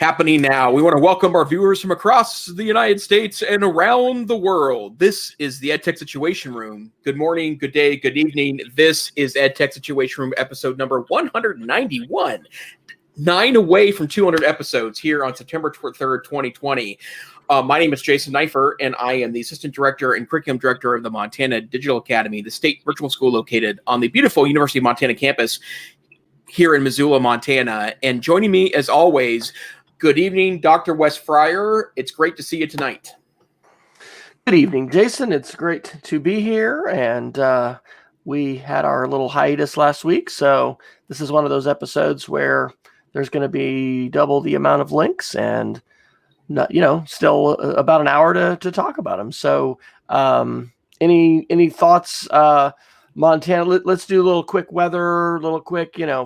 happening now. We want to welcome our viewers from across the United States and around the world. This is the EdTech Situation Room. Good morning, good day, good evening. This is EdTech Situation Room episode number 191. 9 away from 200 episodes here on September 3rd, 2020. My name is Jason Neiffer, and I am the Assistant Director and Curriculum Director of the Montana Digital Academy, the state virtual school located on the beautiful University of Montana campus here in Missoula, Montana. And joining me, as always, good evening, Dr. Wes Fryer. It's great to see you tonight. Good evening, Jason. It's great to be here, and we had our little hiatus last week, so this is one of those episodes where there's going to be double the amount of links and, still about an hour to talk about them. So any thoughts, Montana? Let's do a little quick weather,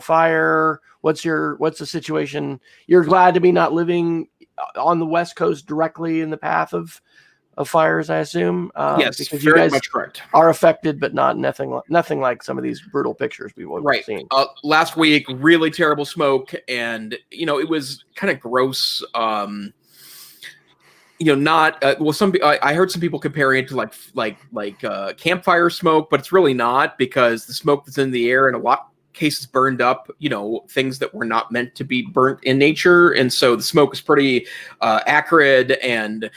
fire. What's the situation? You're glad to be not living on the West Coast directly in the path of fires, I assume. Yes, because very you guys much correct. Are affected, but nothing like some of these brutal pictures we've seen. Last week, really terrible smoke, and it was kind of gross. I heard some people comparing it to like campfire smoke, but it's really not, because the smoke that's in the air in a lot of cases burned up, things that were not meant to be burnt in nature, and so the smoke is pretty acrid and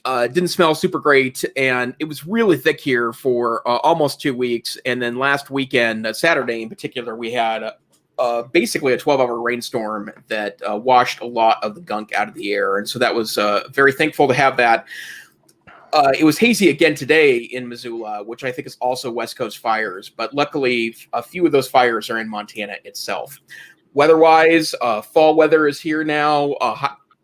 didn't smell super great, and it was really thick here for almost 2 weeks. And then last weekend, Saturday in particular, we had basically a 12-hour rainstorm that washed a lot of the gunk out of the air, and so that was very thankful to have that. It was hazy again today in Missoula, which I think is also West Coast fires, but luckily a few of those fires are in Montana itself. Weather-wise, fall weather is here now.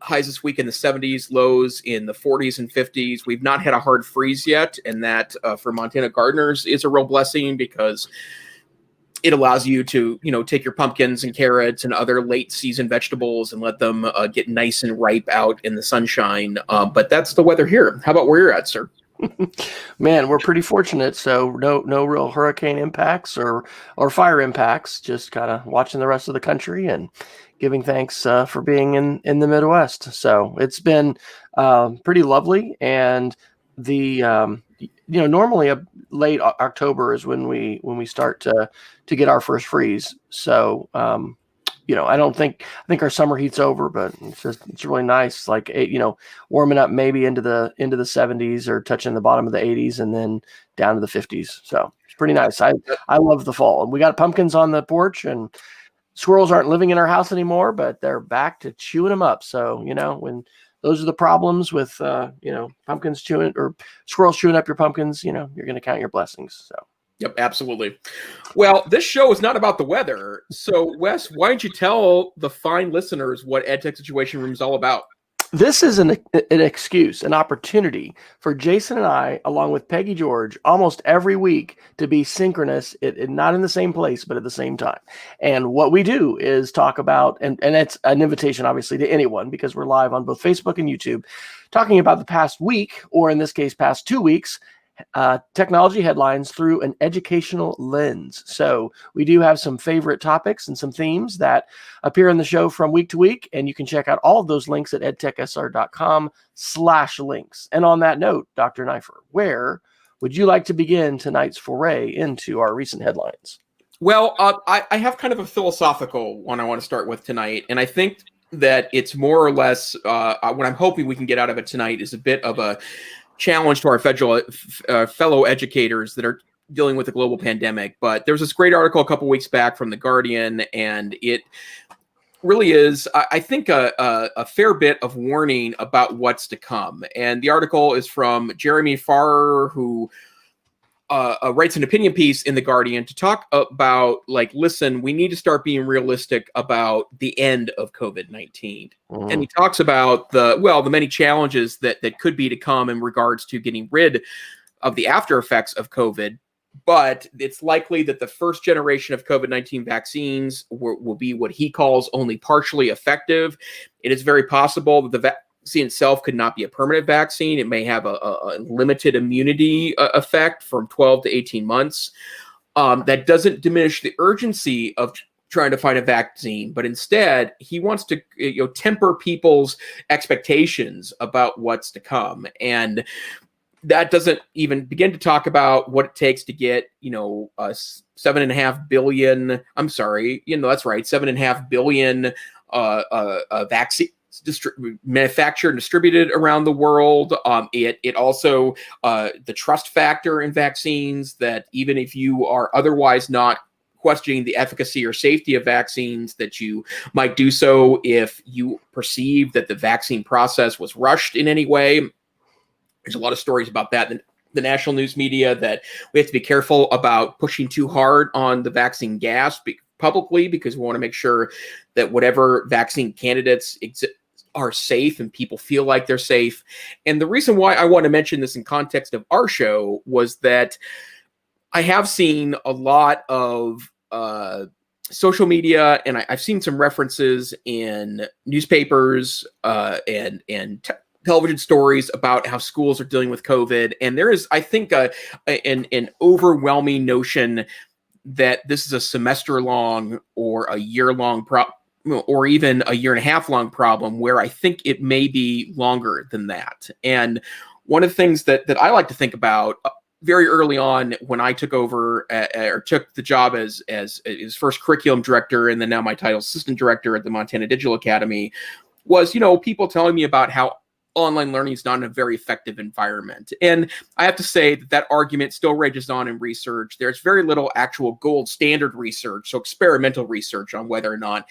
Highs this week in the 70s, lows in the 40s and 50s. We've not had a hard freeze yet, and that for Montana gardeners is a real blessing, because it allows you to, take your pumpkins and carrots and other late season vegetables and let them get nice and ripe out in the sunshine. But that's the weather here. How about where you're at, sir? Man, we're pretty fortunate. So no real hurricane impacts or fire impacts. Just kind of watching the rest of the country and giving thanks for being in the Midwest. So it's been pretty lovely. And the normally a late October is when we start to get our first freeze. So I think our summer heat's over, but it's really nice. Like warming up maybe into the 70s or touching the bottom of the 80s and then down to the 50s. So it's pretty nice. I love the fall. We got pumpkins on the porch, and squirrels aren't living in our house anymore, but they're back to chewing them up. So, when those are the problems with, pumpkins chewing or squirrels chewing up your pumpkins, you're going to count your blessings. So. Yep, absolutely. Well, this show is not about the weather. So, Wes, why don't you tell the fine listeners what EdTech Situation Room is all about? This is an excuse, an opportunity for Jason and I, along with Peggy George, almost every week to be synchronous, not in the same place, but at the same time. And what we do is talk about, and it's an invitation, obviously, to anyone, because we're live on both Facebook and YouTube, talking about the past week, or in this case, past 2 weeks, technology headlines through an educational lens. So we do have some favorite topics and some themes that appear in the show from week to week, and you can check out all of those links at edtechsr.com/links. And on that note, Dr. Neiffer, where would you like to begin tonight's foray into our recent headlines? Well, I have kind of a philosophical one I want to start with tonight, and I think that it's more or less what I'm hoping we can get out of it tonight is a bit of a challenge to our fellow educators that are dealing with the global pandemic. But there was this great article a couple weeks back from The Guardian, and it really is, I think, a fair bit of warning about what's to come. And the article is from Jeremy Farrar, who writes an opinion piece in The Guardian to talk about, listen, we need to start being realistic about the end of COVID-19. Mm. And he talks about the many challenges that could be to come in regards to getting rid of the after effects of COVID. But it's likely that the first generation of COVID-19 vaccines will be what he calls only partially effective. It is very possible that the vaccine itself could not be a permanent vaccine. It may have a limited immunity effect from 12 to 18 months. That doesn't diminish the urgency of trying to find a vaccine, but instead he wants to temper people's expectations about what's to come. And that doesn't even begin to talk about what it takes to get, 7.5 billion. I'm sorry, that's right, 7.5 billion vaccines manufactured and distributed around the world. It also the trust factor in vaccines, that even if you are otherwise not questioning the efficacy or safety of vaccines, that you might do so if you perceive that the vaccine process was rushed in any way. There's a lot of stories about that in the national news media, that we have to be careful about pushing too hard on the vaccine gas publicly, because we want to make sure that whatever vaccine candidates are safe and people feel like they're safe. And the reason why I want to mention this in context of our show was that I have seen a lot of social media, and I've seen some references in newspapers and television stories about how schools are dealing with COVID. And there is, I think, an overwhelming notion that this is a semester-long or a year-long problem, or even a year and a half long problem, where I think it may be longer than that. And one of the things that I like to think about very early on, when I took over or took the job as his first curriculum director, and then now my title assistant director at the Montana Digital Academy, was, people telling me about how online learning is not a very effective environment. And I have to say that argument still rages on in research. There's very little actual gold standard research, so experimental research, on whether or not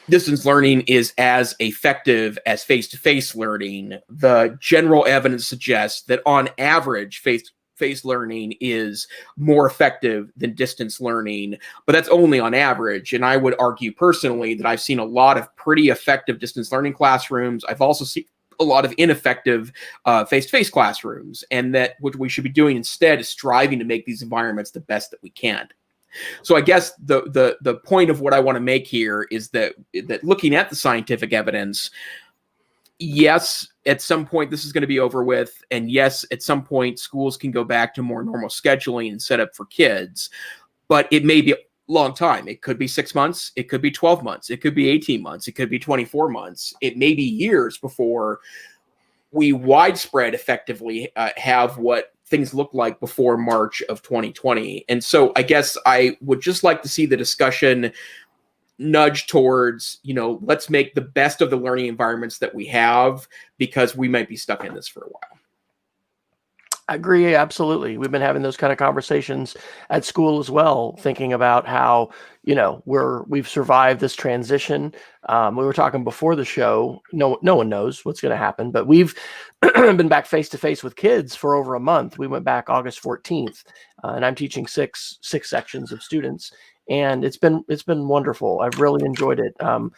distance learning is as effective as face-to-face learning. The general evidence suggests that on average, face learning is more effective than distance learning, but that's only on average. And I would argue personally that I've seen a lot of pretty effective distance learning classrooms. I've also seen a lot of ineffective face-to-face classrooms, and that what we should be doing instead is striving to make these environments the best that we can. So I guess the point of what I want to make here is that looking at the scientific evidence, yes, at some point this is going to be over with, and yes, at some point schools can go back to more normal scheduling and setup for kids, but it may be a long time. It could be 6 months, it could be 12 months, it could be 18 months, it could be 24 months, it may be years before we widespread effectively have what things look like before March of 2020. And so I guess I would just like to see the discussion nudge towards, let's make the best of the learning environments that we have, because we might be stuck in this for a while. I agree, absolutely. We've been having those kind of conversations at school as well, thinking about how, we've survived this transition. We were talking before the show. No one knows what's going to happen, but we've been back face to face with kids for over a month. We went back August 14th, and I'm teaching six sections of students, and it's been wonderful. I've really enjoyed it. I'm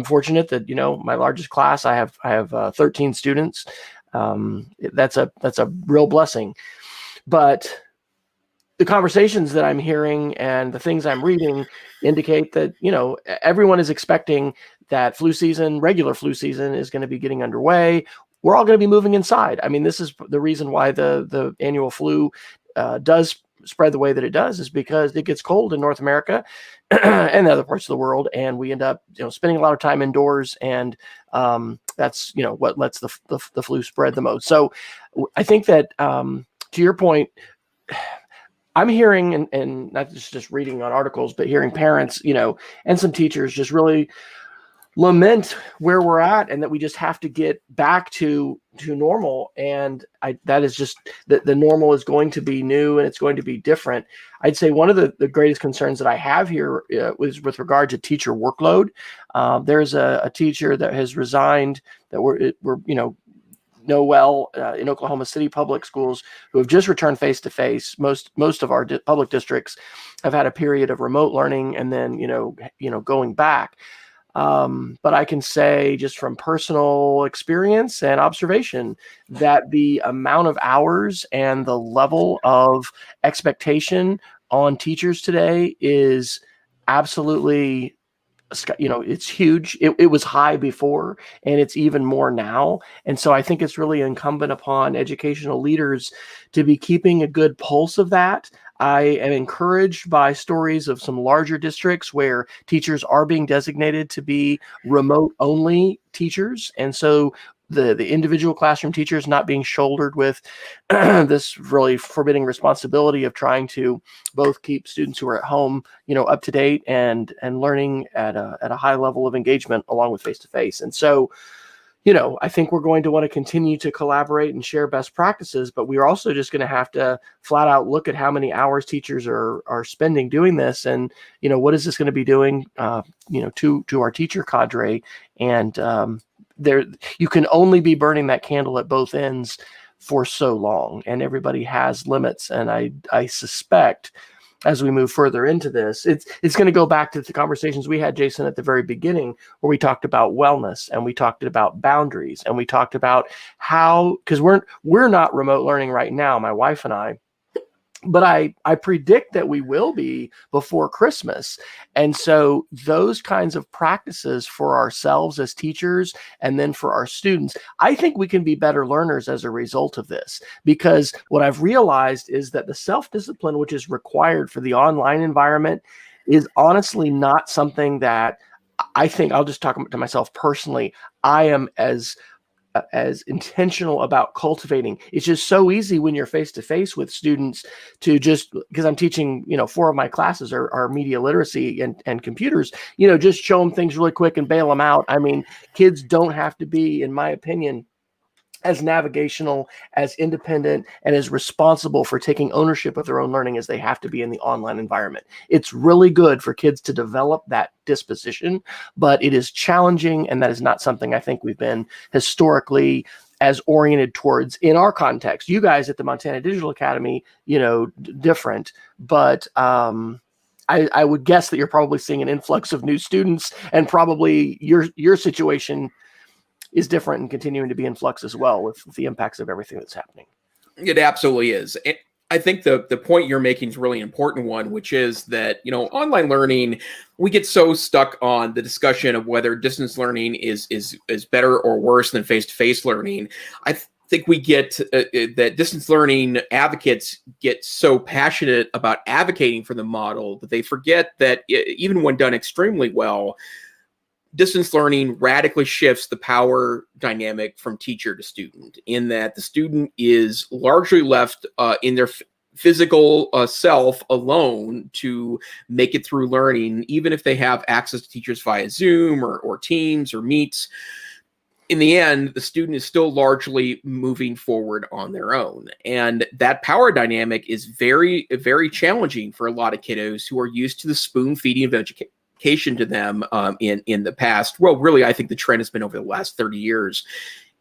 fortunate that my largest class, I have 13 students. That's a real blessing. But the conversations that I'm hearing and the things I'm reading indicate that, everyone is expecting that regular flu season is going to be getting underway. We're all going to be moving inside. I mean, this is the reason why the annual flu does spread the way that it does, is because it gets cold in North America and other parts of the world, and we end up spending a lot of time indoors, and that's what lets the flu spread the most. So I think that to your point, I'm hearing, and not just reading on articles, but hearing parents and some teachers just really lament where we're at, and that we just have to get back to normal. And that is just the normal is going to be new, and it's going to be different. I'd say one of the greatest concerns that I have here was with regard to teacher workload. There's a teacher that has resigned that we're know well in Oklahoma City public schools, who have just returned face to face. Most of our public districts have had a period of remote learning, and then going back. But I can say, just from personal experience and observation, that the amount of hours and the level of expectation on teachers today is absolutely, it's huge. It was high before, and it's even more now. And so I think it's really incumbent upon educational leaders to be keeping a good pulse of that. I am encouraged by stories of some larger districts where teachers are being designated to be remote only teachers. And so the individual classroom teachers not being shouldered with this really forbidding responsibility of trying to both keep students who are at home, up to date and learning at a high level of engagement along with face-to-face. And so, I think we're going to want to continue to collaborate and share best practices, but we're also just going to have to flat out look at how many hours teachers are spending doing this, and what is this going to be doing, to our teacher cadre, and there you can only be burning that candle at both ends for so long, and everybody has limits, and I suspect, as we move further into this, it's going to go back to the conversations we had, Jason, at the very beginning, where we talked about wellness and we talked about boundaries and we talked about how, because we're not remote learning right now, my wife and I, but I predict that we will be before Christmas. And so those kinds of practices for ourselves as teachers and then for our students, I think we can be better learners as a result of this. Because what I've realized is that the self-discipline which is required for the online environment is honestly not something that I think, I'll just talk to myself personally, I am as intentional about cultivating. It's just so easy when you're face to face with students to just, because I'm teaching, 4 of my classes are media literacy and computers, just show them things really quick and bail them out. I mean, kids don't have to be, in my opinion, as navigational, as independent, and as responsible for taking ownership of their own learning as they have to be in the online environment. It's really good for kids to develop that disposition, but it is challenging, and that is not something I think we've been historically as oriented towards in our context. You guys at the Montana Digital Academy, different, but I would guess that you're probably seeing an influx of new students, and probably your situation is different and continuing to be in flux as well with the impacts of everything that's happening. It absolutely is. I think the point you're making is a really important one, which is that, online learning, we get so stuck on the discussion of whether distance learning is better or worse than face-to-face learning. I think we get that distance learning advocates get so passionate about advocating for the model that they forget that even when done extremely well, distance learning radically shifts the power dynamic from teacher to student, in that the student is largely left in their physical self alone to make it through learning, even if they have access to teachers via Zoom or Teams or Meets. In the end, the student is still largely moving forward on their own. And that power dynamic is very, very challenging for a lot of kiddos who are used to the spoon feeding of education to them in the past. Well, really, I think the trend has been over the last 30 years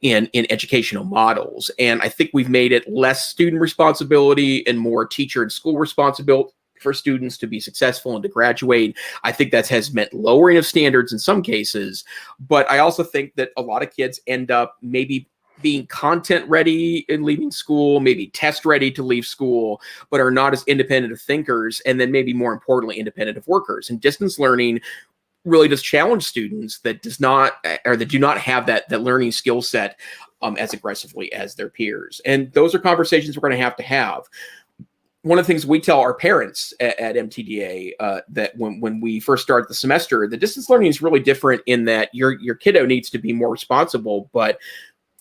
in educational models. And I think we've made it less student responsibility and more teacher and school responsibility for students to be successful and to graduate. I think that has meant lowering of standards in some cases. But I also think that a lot of kids end up maybe being content ready in leaving school, maybe test ready to leave school, but are not as independent of thinkers, and then maybe more importantly, independent of workers. And distance learning really does challenge students that do not have that learning skill set as aggressively as their peers. And those are conversations we're going to have. One of the things we tell our parents at MTDA that when we first start the semester, the distance learning is really different in that your kiddo needs to be more responsible, but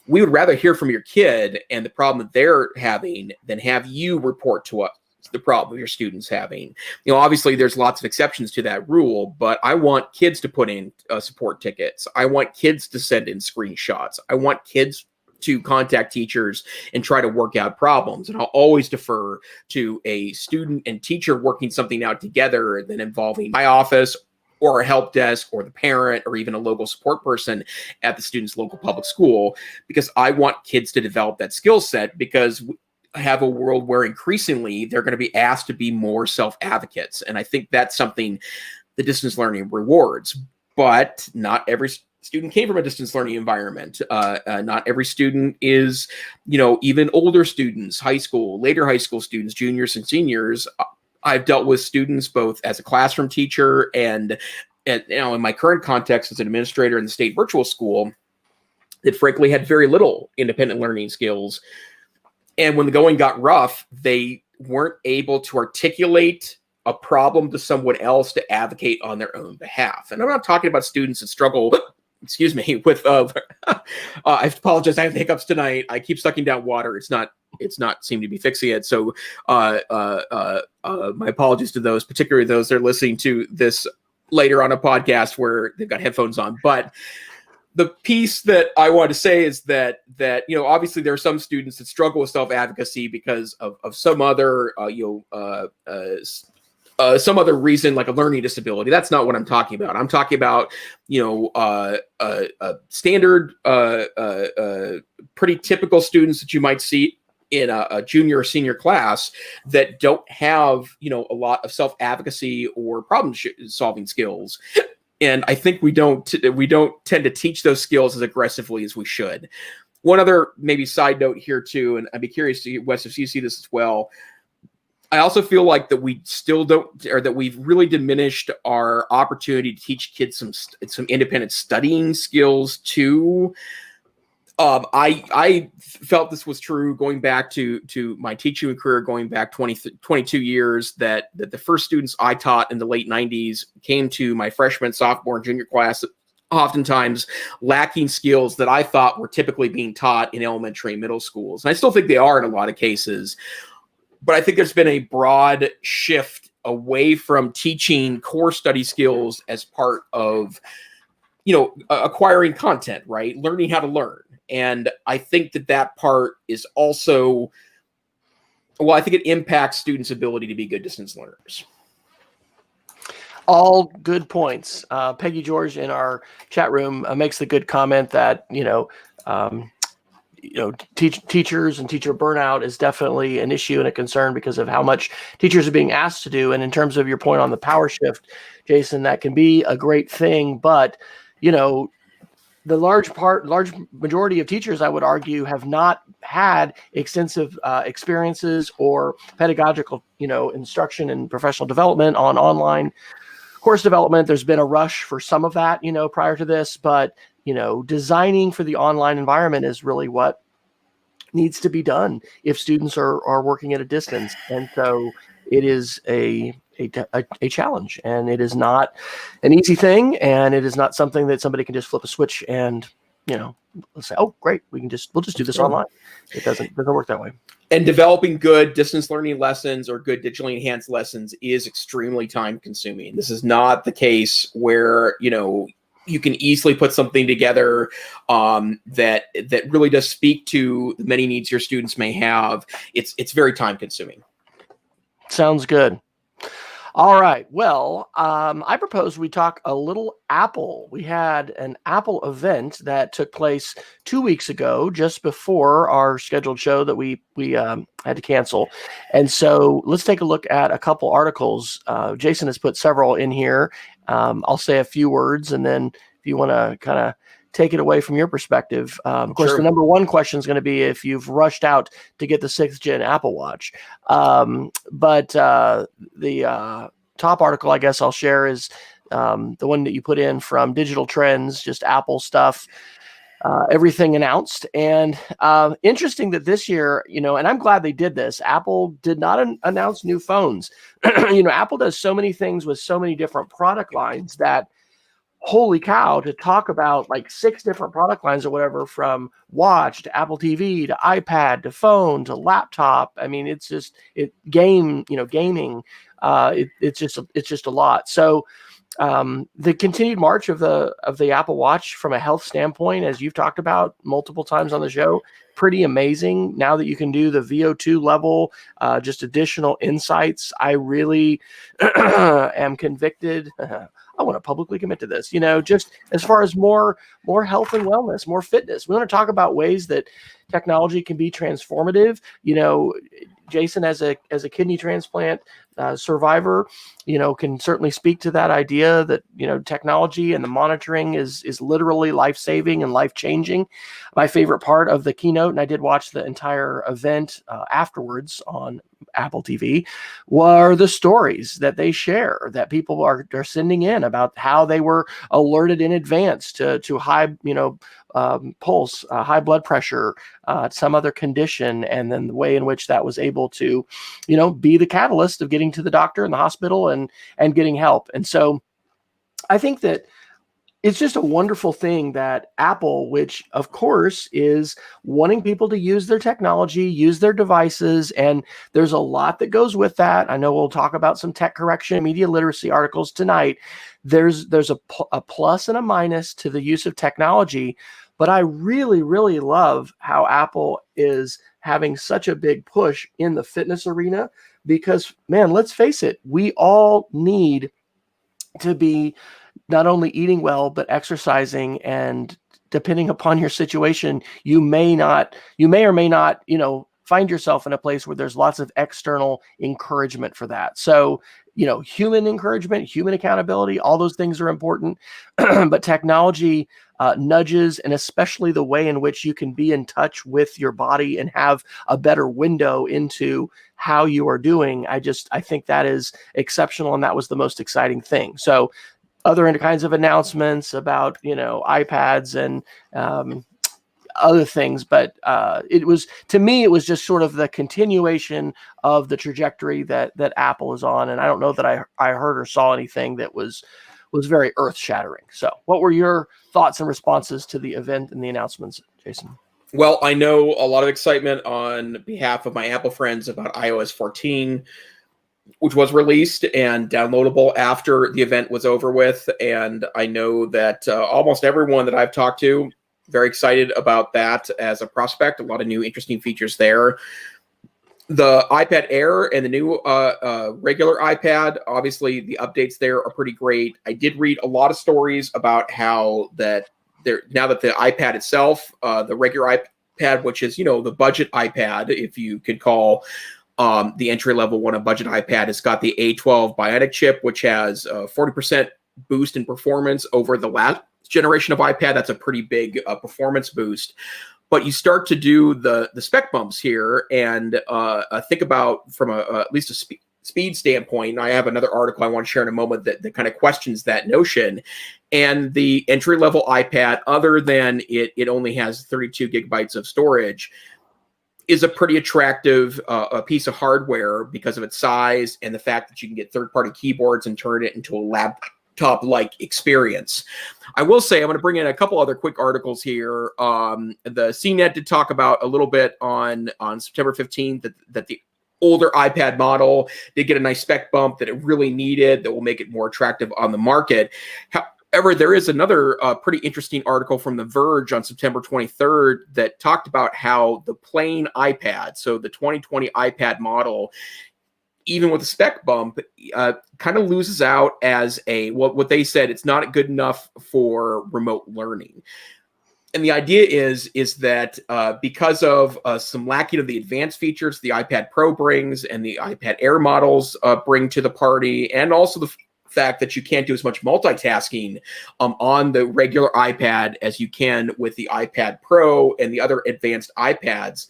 we would rather hear from your kid and the problem that they're having than have you report to us the problem your student's having. Obviously there's lots of exceptions to that rule, but I want kids to put in support tickets. I want kids to send in screenshots. I want kids to contact teachers and try to work out problems. And I'll always defer to a student and teacher working something out together than involving my office or a help desk or the parent or even a local support person at the student's local public school, because I want kids to develop that skill set, because we have a world where increasingly they're going to be asked to be more self-advocates. And I think that's something the distance learning rewards. But not every student came from a distance learning environment. Not every student is, even older students, high school, later high school students, juniors and seniors. I've dealt with students both as a classroom teacher and in my current context as an administrator in the state virtual school that frankly had very little independent learning skills. And when the going got rough, they weren't able to articulate a problem to someone else to advocate on their own behalf. And I'm not talking about students that struggle, excuse me, with, I apologize, I have hiccups tonight. I keep sucking down water. It's not seem to be fixing it. So my apologies to those, particularly those that are listening to this later on a podcast where they've got headphones on. But the piece that I want to say is that obviously there are some students that struggle with self-advocacy because of some other some other reason, like a learning disability. That's not what I'm talking about. I'm talking about standard, pretty typical students that you might see in a junior or senior class that don't have a lot of self-advocacy or problem-solving skills. And I think we don't tend to teach those skills as aggressively as we should. One other maybe side note here too, and I'd be curious to Wes if you see this as well. I also feel like that we still don't, or that we've really diminished our opportunity to teach kids some independent studying skills too. I felt this was true going back to my teaching career, going back 22 years, that the first students I taught in the late 90s came to my freshman, sophomore, and junior class oftentimes lacking skills that I thought were typically being taught in elementary and middle schools. And I still think they are in a lot of cases. But I think there's been a broad shift away from teaching core study skills as part of, acquiring content, right? Learning how to learn. And I think that part is also, I think it impacts students' ability to be good distance learners. All good points. Peggy George in our chat room makes the good comment that, teachers and teacher burnout is definitely an issue and a concern because of how much teachers are being asked to do. And in terms of your point on the power shift, Jason, that can be a great thing. But, the large majority of teachers, I would argue, have not had extensive experiences or pedagogical, instruction and professional development on online course development. There's been a rush for some of that, prior to this, but designing for the online environment is really what needs to be done if students are working at a distance. And so it is a challenge, and it is not an easy thing, and it is not something that somebody can just flip a switch and let's say, oh great, we'll just do this online. It doesn't work that way. And developing good distance learning lessons or good digitally enhanced lessons is extremely time consuming. This is not the case where you can easily put something together that really does speak to the many needs your students may have. It's very time consuming. Sounds good. All right. Well, I propose we talk a little Apple. We had an Apple event that took place 2 weeks ago, just before our scheduled show that we had to cancel. And so let's take a look at a couple articles. Jason has put several in here. I'll say a few words, and then if you want to kind of take it away from your perspective. Of course, The number one question is going to be if you've rushed out to get the 6th gen Apple Watch. But the top article, I guess I'll share, is the one that you put in from Digital Trends, just Apple stuff, everything announced. And interesting that this year, and I'm glad they did this, Apple did not announce new phones. Apple does so many things with so many different product lines that, holy cow, to talk about like 6 different product lines or whatever, from watch to Apple TV to iPad to phone to laptop. I mean, it's just gaming. It's just a lot. So the continued march of the Apple Watch from a health standpoint, as you've talked about multiple times on the show, pretty amazing. Now that you can do the VO2 level, just additional insights, I really am convicted. I want to publicly commit to this, just as far as more health and wellness, more fitness. We want to talk about ways that technology can be transformative. Jason, as a kidney transplant survivor, can certainly speak to that idea that, technology and the monitoring is literally life-saving and life-changing. My favorite part of the keynote, and I did watch the entire event afterwards on Apple TV, were the stories that they share, that people are sending in about how they were alerted in advance to high, pulse, high blood pressure, some other condition, and then the way in which that was able to, be the catalyst of getting to the doctor and the hospital and getting help. And so I think that it's just a wonderful thing that Apple, which of course is wanting people to use their technology, use their devices, and there's a lot that goes with that. I know we'll talk about some tech correction, media literacy articles tonight. There's a plus and a minus to the use of technology, but I really, really love how Apple is having such a big push in the fitness arena because, man, let's face it, we all need to be not only eating well, but exercising. And depending upon your situation, you may or may not, find yourself in a place where there's lots of external encouragement for that. So, human encouragement, human accountability, all those things are important. But technology nudges, and especially the way in which you can be in touch with your body and have a better window into how you are doing. I think that is exceptional. And that was the most exciting thing. So other kinds of announcements about, iPads and other things. But to me, it was just sort of the continuation of the trajectory that Apple is on. And I don't know that I heard or saw anything that was very earth shattering. So what were your thoughts and responses to the event and the announcements, Jason? Well, I know a lot of excitement on behalf of my Apple friends about iOS 14, which was released and downloadable after the event was over with. And I know that almost everyone that I've talked to, very excited about that as a prospect. A lot of new interesting features there. The iPad Air and the new regular iPad, obviously the updates there are pretty great. I did read a lot of stories about how that now that the iPad itself, the regular iPad, which is, the budget iPad, if you could call the entry-level one a budget iPad, has got the A12 Bionic chip, which has a 40% boost in performance over the last generation of iPad. That's a pretty big performance boost. But you start to do the spec bumps here and think about from at least a speed standpoint. And I have another article I want to share in a moment that kind of questions that notion. And the entry-level iPad, other than it only has 32 gigabytes of storage, is a pretty attractive a piece of hardware because of its size and the fact that you can get third-party keyboards and turn it into a laptop-like experience. I will say I'm going to bring in a couple other quick articles here. The CNET did talk about a little bit on September 15th that the older iPad model did get a nice spec bump that it really needed that will make it more attractive on the market. However, there is another pretty interesting article from The Verge on September 23rd that talked about how the plain iPad, so the 2020 iPad model, even with a spec bump, kind of loses out as what they said, it's not good enough for remote learning. And the idea is that because of some lacking of the advanced features the iPad Pro brings and the iPad Air models bring to the party, and also the fact that you can't do as much multitasking on the regular iPad as you can with the iPad Pro and the other advanced iPads,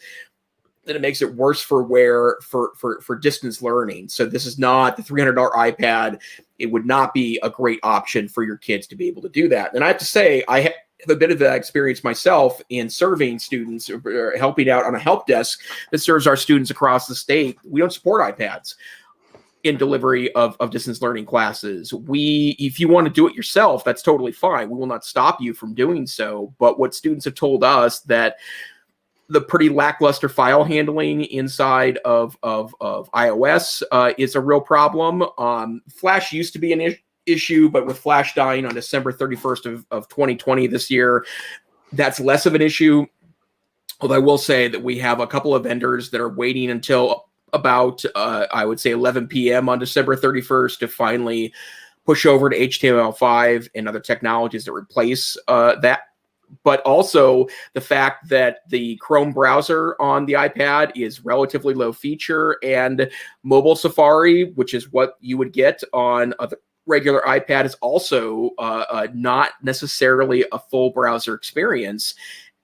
then it makes it worse for distance learning. So this is not the $300 iPad. It would not be a great option for your kids to be able to do that. And I have to say, I have a bit of that experience myself in serving students or helping out on a help desk that serves our students across the state. We don't support iPads in delivery of distance learning classes. If you want to do it yourself, that's totally fine. We will not stop you from doing so. But what students have told us that the pretty lackluster file handling inside of iOS is a real problem. Flash used to be an issue, but with Flash dying on December 31st of 2020 this year, that's less of an issue. Although I will say that we have a couple of vendors that are waiting until about, I would say 11 p.m. on December 31st to finally push over to HTML5 and other technologies that replace that. But also the fact that the Chrome browser on the iPad is relatively low feature, and mobile Safari, which is what you would get on a regular iPad, is also not necessarily a full browser experience.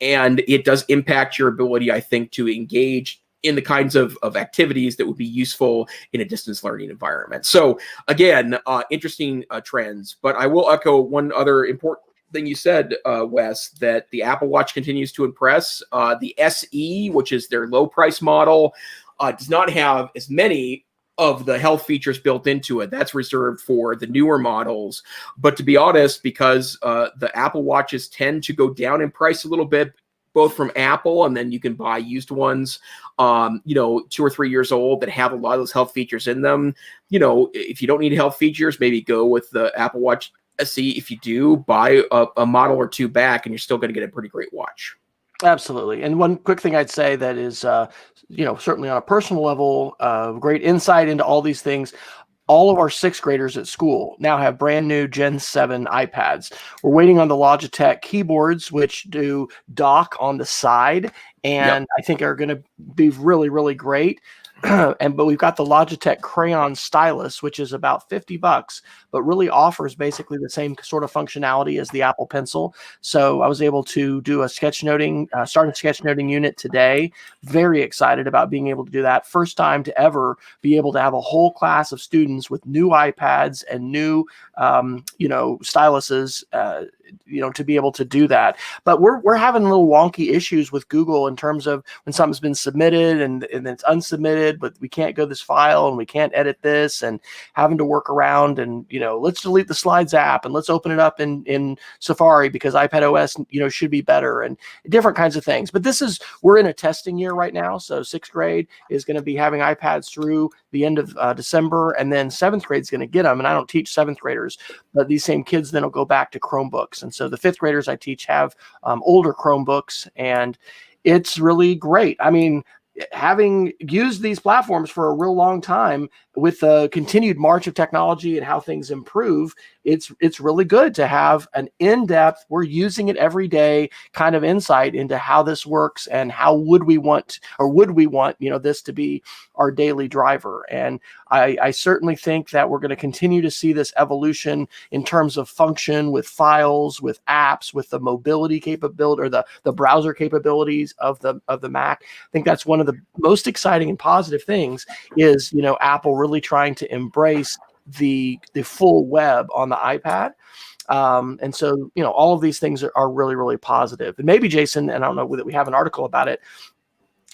And it does impact your ability, I think, to engage in the kinds of activities that would be useful in a distance learning environment. So again, interesting trends. But I will echo one other important thing you said, Wes, that the Apple Watch continues to impress. The SE, which is their low price model, does not have as many of the health features built into it. That's reserved for the newer models. But to be honest, because the Apple Watches tend to go down in price a little bit, both from Apple, and then you can buy used ones, 2 or 3 years old that have a lot of those health features in them. If you don't need health features, maybe go with the Apple Watch SE. If you do, buy a model or two back, and you're still going to get a pretty great watch. Absolutely. And one quick thing I'd say that is, certainly on a personal level, great insight into all these things. All of our 6th graders at school now have brand new Gen 7 iPads. We're waiting on the Logitech keyboards, which do dock on the side, and I think are going to be really, really great. But we've got the Logitech Crayon Stylus, which is about $50, but really offers basically the same sort of functionality as the Apple Pencil. So I was able to do a start a sketchnoting unit today. Very excited about being able to do that. First time to ever be able to have a whole class of students with new iPads and new, styluses, to be able to do that. But we're having little wonky issues with Google in terms of when something's been submitted and it's unsubmitted, but we can't go this file and we can't edit this, and having to work around and, let's delete the Slides app and let's open it up in Safari because iPad OS, should be better, and different kinds of things. But we're in a testing year right now. So 6th grade is going to be having iPads through the end of December, and then 7th grade is going to get them. And I don't teach 7th graders, but these same kids then will go back to Chromebooks. And so the 5th graders I teach have older Chromebooks, and it's really great. I mean, having used these platforms for a real long time, with the continued march of technology and how things improve, it's really good to have an in-depth, we're using it every day kind of insight into how this works and how would we want this to be our daily driver. And I certainly think that we're going to continue to see this evolution in terms of function with files, with apps, with the mobility capability or the browser capabilities of the Mac. I think that's one of the most exciting and positive things is, Apple really trying to embrace the full web on the iPad. And so, all of these things are really, really positive. And maybe, Jason, and I don't know that we have an article about it,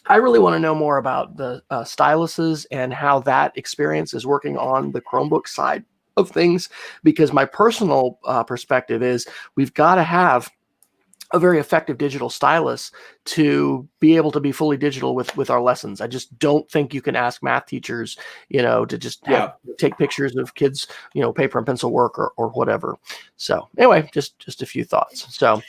I really want to know more about the styluses and how that experience is working on the Chromebook side of things, because my personal perspective is we've got to have a very effective digital stylus to be able to be fully digital with our lessons. I just don't think you can ask math teachers, to just take pictures of kids, paper and pencil work or whatever. So anyway, just a few thoughts. So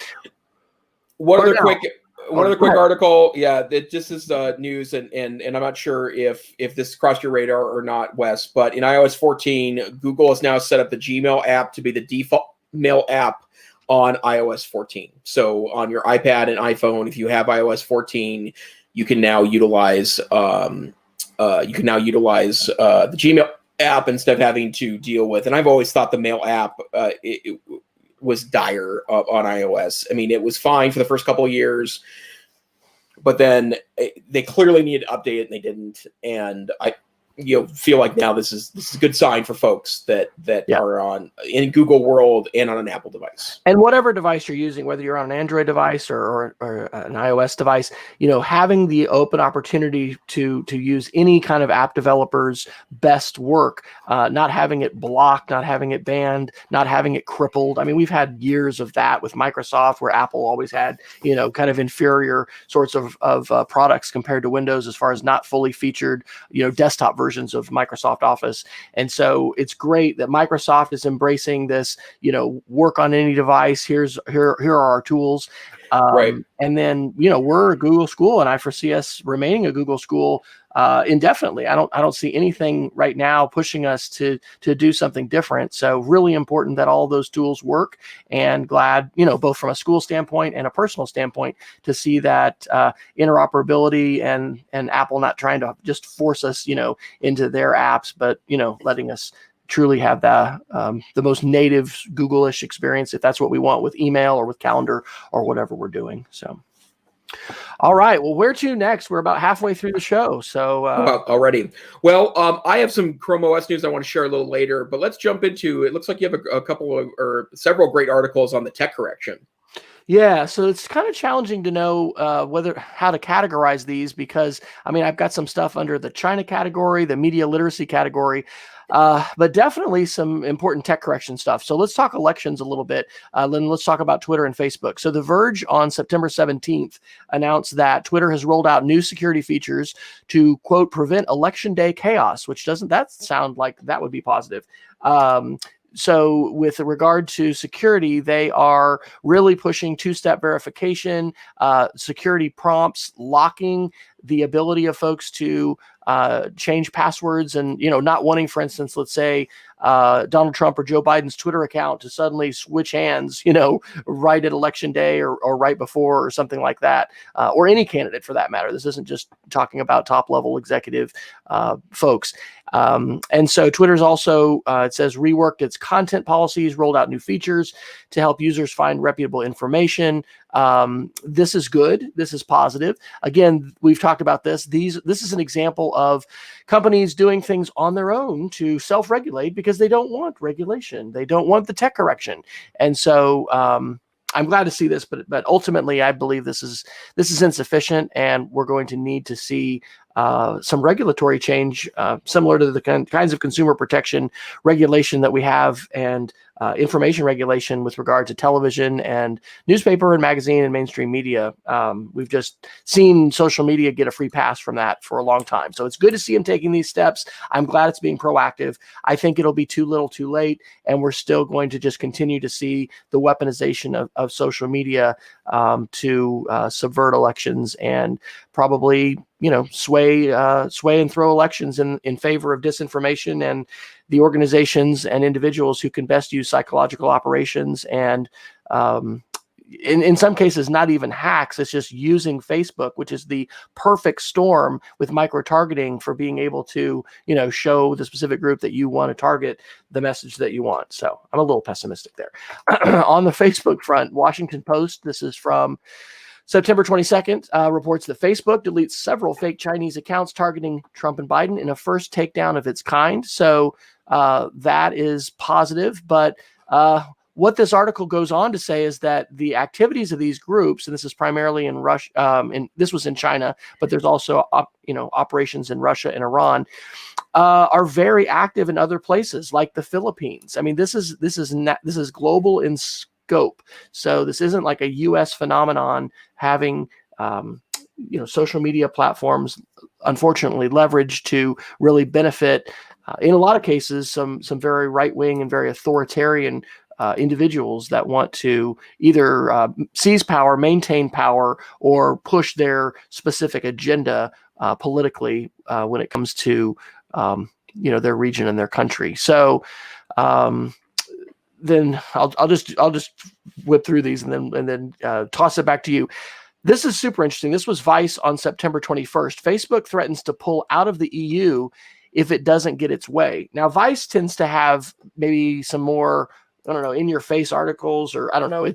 one other quick article. Yeah, that just is news, and I'm not sure if this crossed your radar or not, Wes, but in iOS 14, Google has now set up the Gmail app to be the default mail app on iOS 14. So on your iPad and iPhone, if you have iOS 14, you can now utilize the Gmail app instead of having to deal with. And I've always thought the Mail app it was dire on iOS. I mean, it was fine for the first couple of years, but then they clearly needed to update it, and they didn't. And I feel like now this is a good sign for folks that are in Google world and on an Apple device. And whatever device you're using, whether you're on an Android device or an iOS device, having the open opportunity to use any kind of app developer's best work, not having it blocked, not having it banned, not having it crippled. I mean, we've had years of that with Microsoft, where Apple always had, kind of inferior sorts of products compared to Windows as far as not fully featured, desktop versions of Microsoft Office. And so it's great that Microsoft is embracing this, work on any device. Here are our tools. Right. And then, we're a Google school, and I foresee us remaining a Google school indefinitely. I don't see anything right now pushing us to do something different. So really important that all of those tools work, and glad, both from a school standpoint and a personal standpoint, to see that interoperability and Apple not trying to just force us, into their apps, but, letting us truly have the most native Google-ish experience, if that's what we want with email or with calendar or whatever we're doing. So All right. Well, where to next? We're about halfway through the show. So Well, already. Well, I have some Chrome OS news I want to share a little later, but let's jump into. It looks like you have a couple of or several great articles on the tech correction. yeah, so it's kind of challenging to know how to categorize these because I mean I've got some stuff under the China category, the media literacy category, but definitely some important tech correction stuff. So let's talk elections a little bit. Then let's talk about Twitter and Facebook. So The Verge on September 17th announced that Twitter has rolled out new security features to quote prevent election day chaos, which doesn't that sound like that would be positive. So with regard to security, they are really pushing two-step verification, security prompts, locking the ability of folks to change passwords and, not wanting, for instance, let's say Donald Trump or Joe Biden's Twitter account to suddenly switch hands, right at election day or right before or something like that, or any candidate for that matter. This isn't just talking about top-level executive folks. And so Twitter's also, it says, reworked its content policies, rolled out new features to help users find reputable information. This is good. This is positive. Again, we've talked about this. This is an example of companies doing things on their own to self-regulate because they don't want regulation. They don't want the tech correction. And so I'm glad to see this, but ultimately, I believe this is insufficient, and we're going to need to see some regulatory change similar to the kinds of consumer protection regulation that we have and information regulation with regard to television and newspaper and magazine and mainstream media. We've just seen social media get a free pass from that for a long time. So it's good to see them taking these steps. I'm glad it's being proactive. I think it'll be too little too late, and we're still going to just continue to see the weaponization of social media to subvert elections and probably sway and throw elections in favor of disinformation and the organizations and individuals who can best use psychological operations and in some cases not even hacks. It's just using Facebook, which is the perfect storm with micro-targeting for being able to show the specific group that you want to target the message that you want. So I'm a little pessimistic there. On the Facebook front, Washington Post, this is from September 22nd, reports that Facebook deletes several fake Chinese accounts targeting Trump and Biden in a first takedown of its kind. So that is positive. But what this article goes on to say is that the activities of these groups, and this is primarily in Russia, and this was in China, but there's also operations in Russia and Iran, are very active in other places like the Philippines. I mean, this is global in scope. So this isn't like a U.S. phenomenon having social media platforms unfortunately leveraged to really benefit in a lot of cases some very right-wing and very authoritarian individuals that want to either seize power, maintain power, or push their specific agenda politically when it comes to their region and their country. So then I'll just whip through these and then toss it back to you. This is super interesting. This was Vice on September 21st. Facebook threatens to pull out of the EU if it doesn't get its way. Now, Vice tends to have maybe some more, in your face articles, or I don't know. I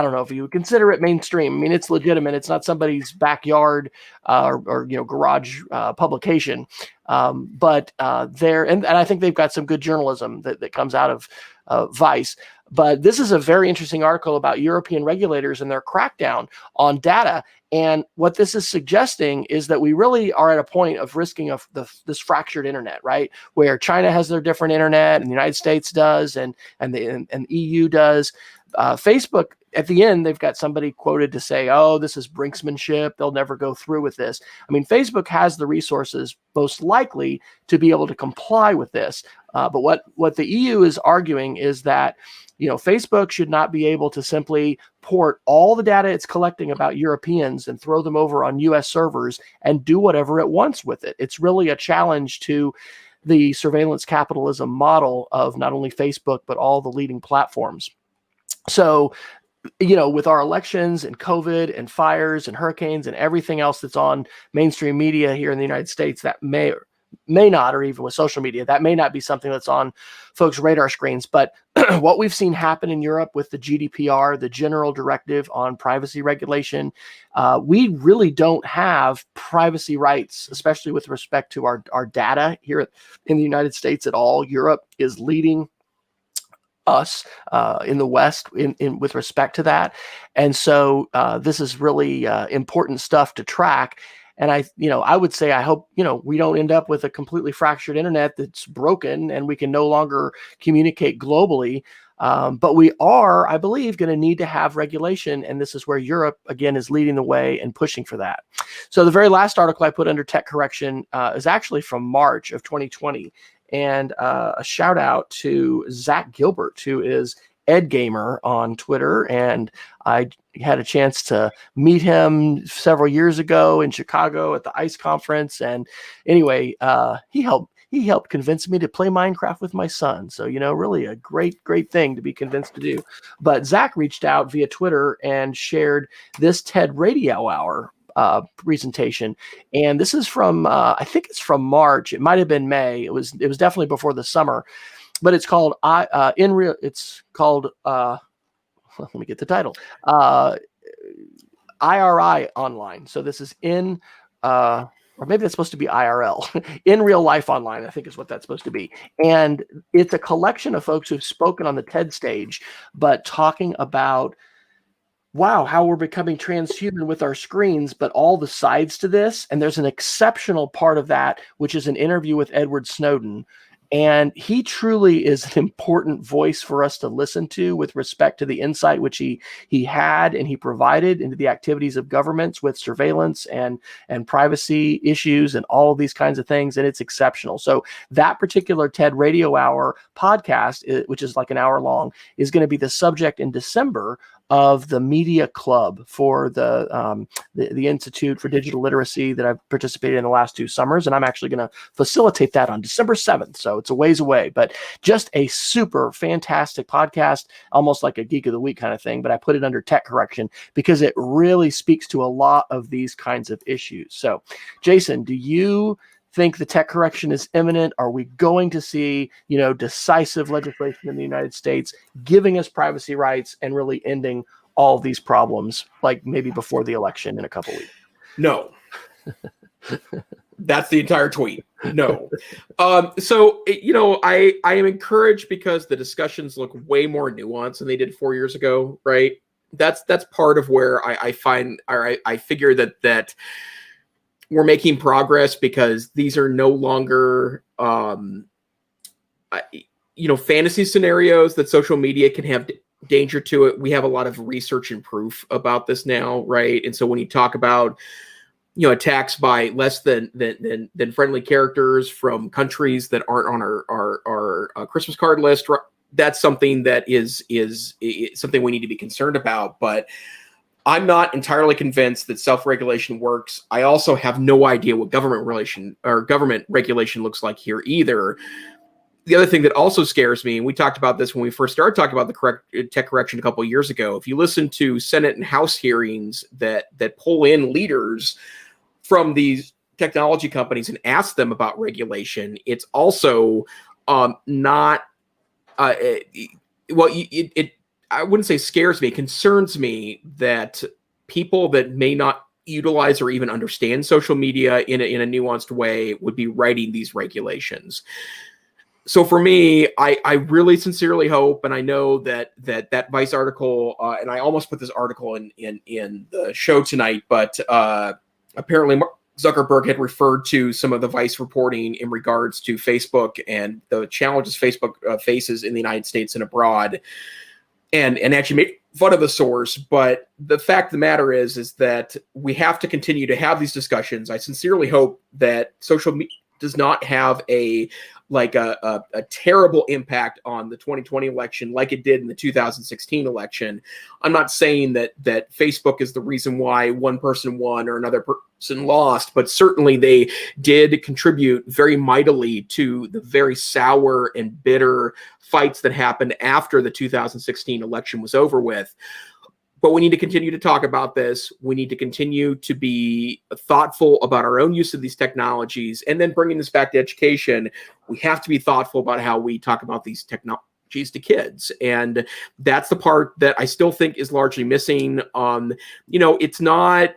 don't know if you would consider it mainstream. I mean, it's legitimate. It's not somebody's backyard or garage publication. But there, and I think they've got some good journalism that comes out of Vice. But this is a very interesting article about European regulators and their crackdown on data. And what this is suggesting is that we really are at a point of risking this fractured internet, right? Where China has their different internet, and the United States does, and the EU does. Facebook, at the end, they've got somebody quoted to say, "Oh, this is brinksmanship. They'll never go through with this." I mean, Facebook has the resources, most likely, to be able to comply with this. But what the EU is arguing is that Facebook should not be able to simply port all the data it's collecting about Europeans and throw them over on U.S. servers and do whatever it wants with it. It's really a challenge to the surveillance capitalism model of not only Facebook, but all the leading platforms. So, with our elections and COVID and fires and hurricanes and everything else that's on mainstream media here in the United States, that may may not, or even with social media, that may not be something that's on folks' radar screens. But what we've seen happen in Europe with the GDPR, the General Directive on Privacy Regulation, we really don't have privacy rights, especially with respect to our data here in the United States at all. Europe is leading us in the West in with respect to that. And so this is really important stuff to track. And I would say, I hope, we don't end up with a completely fractured internet that's broken and we can no longer communicate globally. But we are, I believe, going to need to have regulation. And this is where Europe, again, is leading the way and pushing for that. So the very last article I put under tech correction is actually from March of 2020. And a shout out to Zach Gilbert, who is EdGamer on Twitter. And I had a chance to meet him several years ago in Chicago at the ICE conference. And anyway, he helped convince me to play Minecraft with my son. So, really a great thing to be convinced to do. But Zach reached out via Twitter and shared this TED Radio Hour presentation, and this is from I think it's from March. It might have been May. It was definitely before the summer, but it's called let me get the title, IRI Online. So this is or maybe that's supposed to be IRL, in real life online, I think is what that's supposed to be. And it's a collection of folks who've spoken on the TED stage, but talking about, wow, how we're becoming transhuman with our screens, but all the sides to this. And there's an exceptional part of that, which is an interview with Edward Snowden. And he truly is an important voice for us to listen to with respect to the insight which he had and he provided into the activities of governments with surveillance and privacy issues and all of these kinds of things. And it's exceptional. So that particular TED Radio Hour podcast, which is like an hour long, is going to be the subject in December of the media club for the Institute for Digital Literacy that I've participated in the last 2 summers. And I'm actually going to facilitate that on December 7th. So it's a ways away, but just a super fantastic podcast, almost like a Geek of the Week kind of thing. But I put it under tech correction because it really speaks to a lot of these kinds of issues. So Jason, do you think the tech correction is imminent? Are we going to see, decisive legislation in the United States giving us privacy rights and really ending all of these problems, like maybe before the election in a couple weeks? No. That's the entire tweet. No. So, I am encouraged because the discussions look way more nuanced than they did 4 years ago, right? That's part of where I find, or I figure that we're making progress because these are no longer, fantasy scenarios that social media can have danger to it. We have a lot of research and proof about this now, right? And so when you talk about, attacks by less than friendly characters from countries that aren't on our Christmas card list, that's something that is something we need to be concerned about. But I'm not entirely convinced that self-regulation works. I also have no idea what government regulation looks like here either. The other thing that also scares me, and we talked about this when we first started talking about the tech correction a couple of years ago, if you listen to Senate and House hearings that pull in leaders from these technology companies and ask them about regulation, it's also not I wouldn't say scares me, it concerns me that people that may not utilize or even understand social media in a nuanced way would be writing these regulations. So for me, I really sincerely hope, and I know that Vice article, and I almost put this article in the show tonight, but apparently Mark Zuckerberg had referred to some of the Vice reporting in regards to Facebook and the challenges Facebook faces in the United States and abroad. And actually make fun of the source, but the fact of the matter is that we have to continue to have these discussions. I sincerely hope that social media does not have a terrible impact on the 2020 election like it did in the 2016 election. I'm not saying that Facebook is the reason why one person won or another person lost, but certainly they did contribute very mightily to the very sour and bitter fights that happened after the 2016 election was over with. But we need to continue to talk about this. We need to continue to be thoughtful about our own use of these technologies. And then bringing this back to education, we have to be thoughtful about how we talk about these technologies to kids. And that's the part that I still think is largely missing. It's not,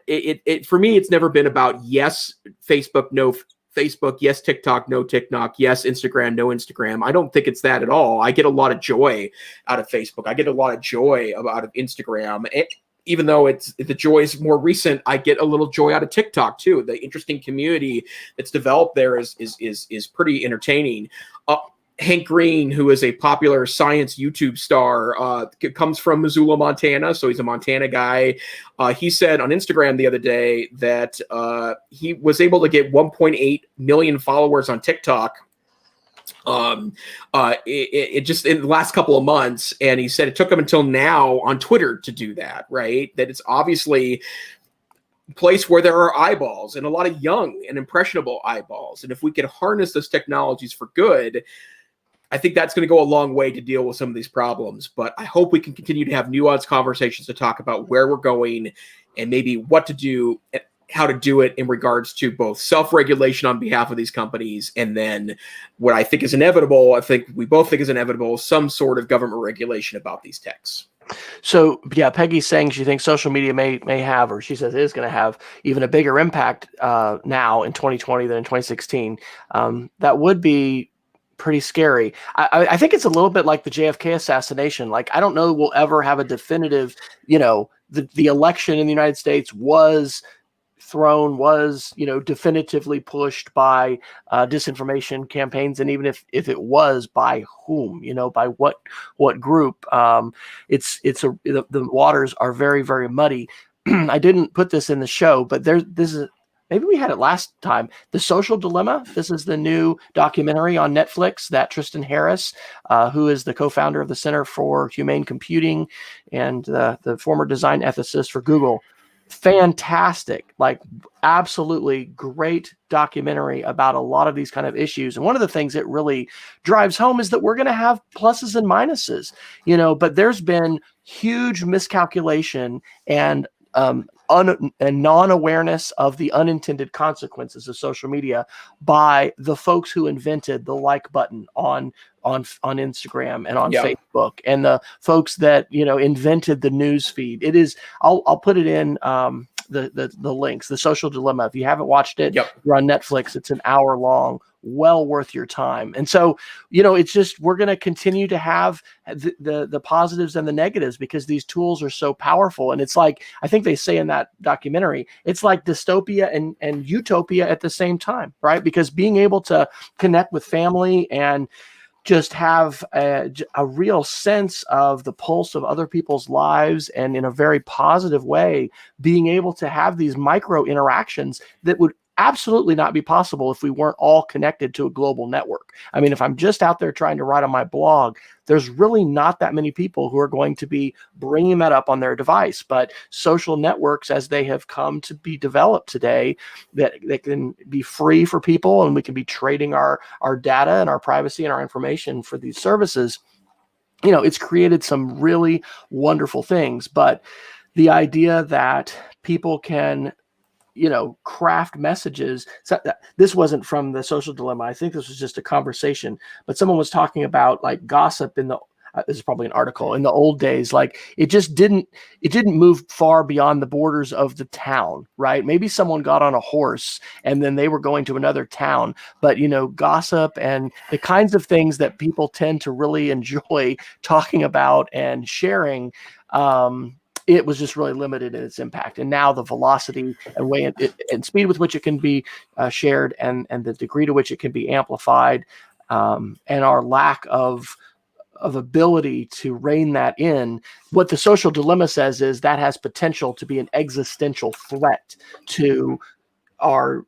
for me, it's never been about yes, Facebook, no Facebook, yes, TikTok, no TikTok, yes, Instagram, no Instagram. I don't think it's that at all. I get a lot of joy out of Facebook. I get a lot of joy out of Instagram. And even though the joy is more recent, I get a little joy out of TikTok too. The interesting community that's developed there is pretty entertaining. Hank Green, who is a popular science YouTube star, comes from Missoula, Montana, so he's a Montana guy. He said on Instagram the other day that he was able to get 1.8 million followers on TikTok. It just in the last couple of months, and he said it took him until now on Twitter to do that. Right? That it's obviously place where there are eyeballs and a lot of young and impressionable eyeballs, and if we could harness those technologies for good, I think that's going to go a long way to deal with some of these problems. But I hope we can continue to have nuanced conversations to talk about where we're going and maybe what to do, how to do it in regards to both self-regulation on behalf of these companies, and then what I think is inevitable, I think we both think is inevitable, some sort of government regulation about these techs. So yeah, Peggy's saying she thinks social media may have, or she says it is going to have even a bigger impact now in 2020 than in 2016. That would be pretty scary. I think it's a little bit like the JFK assassination. Like, I don't know we'll ever have a definitive, the election in the United States was definitively pushed by disinformation campaigns. And even if it was, by whom, by what group, the waters are very, very muddy. I didn't put this in the show, but this is, maybe we had it last time. The Social Dilemma. This is the new documentary on Netflix that Tristan Harris, who is the co-founder of the Center for Humane Computing and the former design ethicist for Google. Fantastic, like absolutely great documentary about a lot of these kind of issues. And one of the things it really drives home is that we're going to have pluses and minuses, but there's been huge miscalculation and non-awareness of the unintended consequences of social media by the folks who invented the like button on Instagram and on Facebook, and the folks that invented the news feed. It is. I'll put it in the links. The Social Dilemma. If you haven't watched it, you're on Netflix. It's an hour long. Well worth your time. And so, it's just, we're going to continue to have the positives and the negatives because these tools are so powerful. And it's like, I think they say in that documentary, it's like dystopia and utopia at the same time, right? Because being able to connect with family and just have a real sense of the pulse of other people's lives, and in a very positive way, being able to have these micro interactions that would absolutely not be possible if we weren't all connected to a global network. I mean, if I'm just out there trying to write on my blog, there's really not that many people who are going to be bringing that up on their device. But social networks, as they have come to be developed today, that can be free for people, and we can be trading our data and our privacy and our information for these services, it's created some really wonderful things. But the idea that people can craft messages. So this wasn't from the Social Dilemma. I think this was just a conversation, but someone was talking about like gossip in the, this is probably an article, in the old days. Like it didn't move far beyond the borders of the town, right? Maybe someone got on a horse and then they were going to another town, but gossip and the kinds of things that people tend to really enjoy talking about and sharing, it was just really limited in its impact. And now the velocity and way and speed with which it can be shared, and the degree to which it can be amplified, and our lack of ability to rein that in, what the Social Dilemma says is that has potential to be an existential threat to our,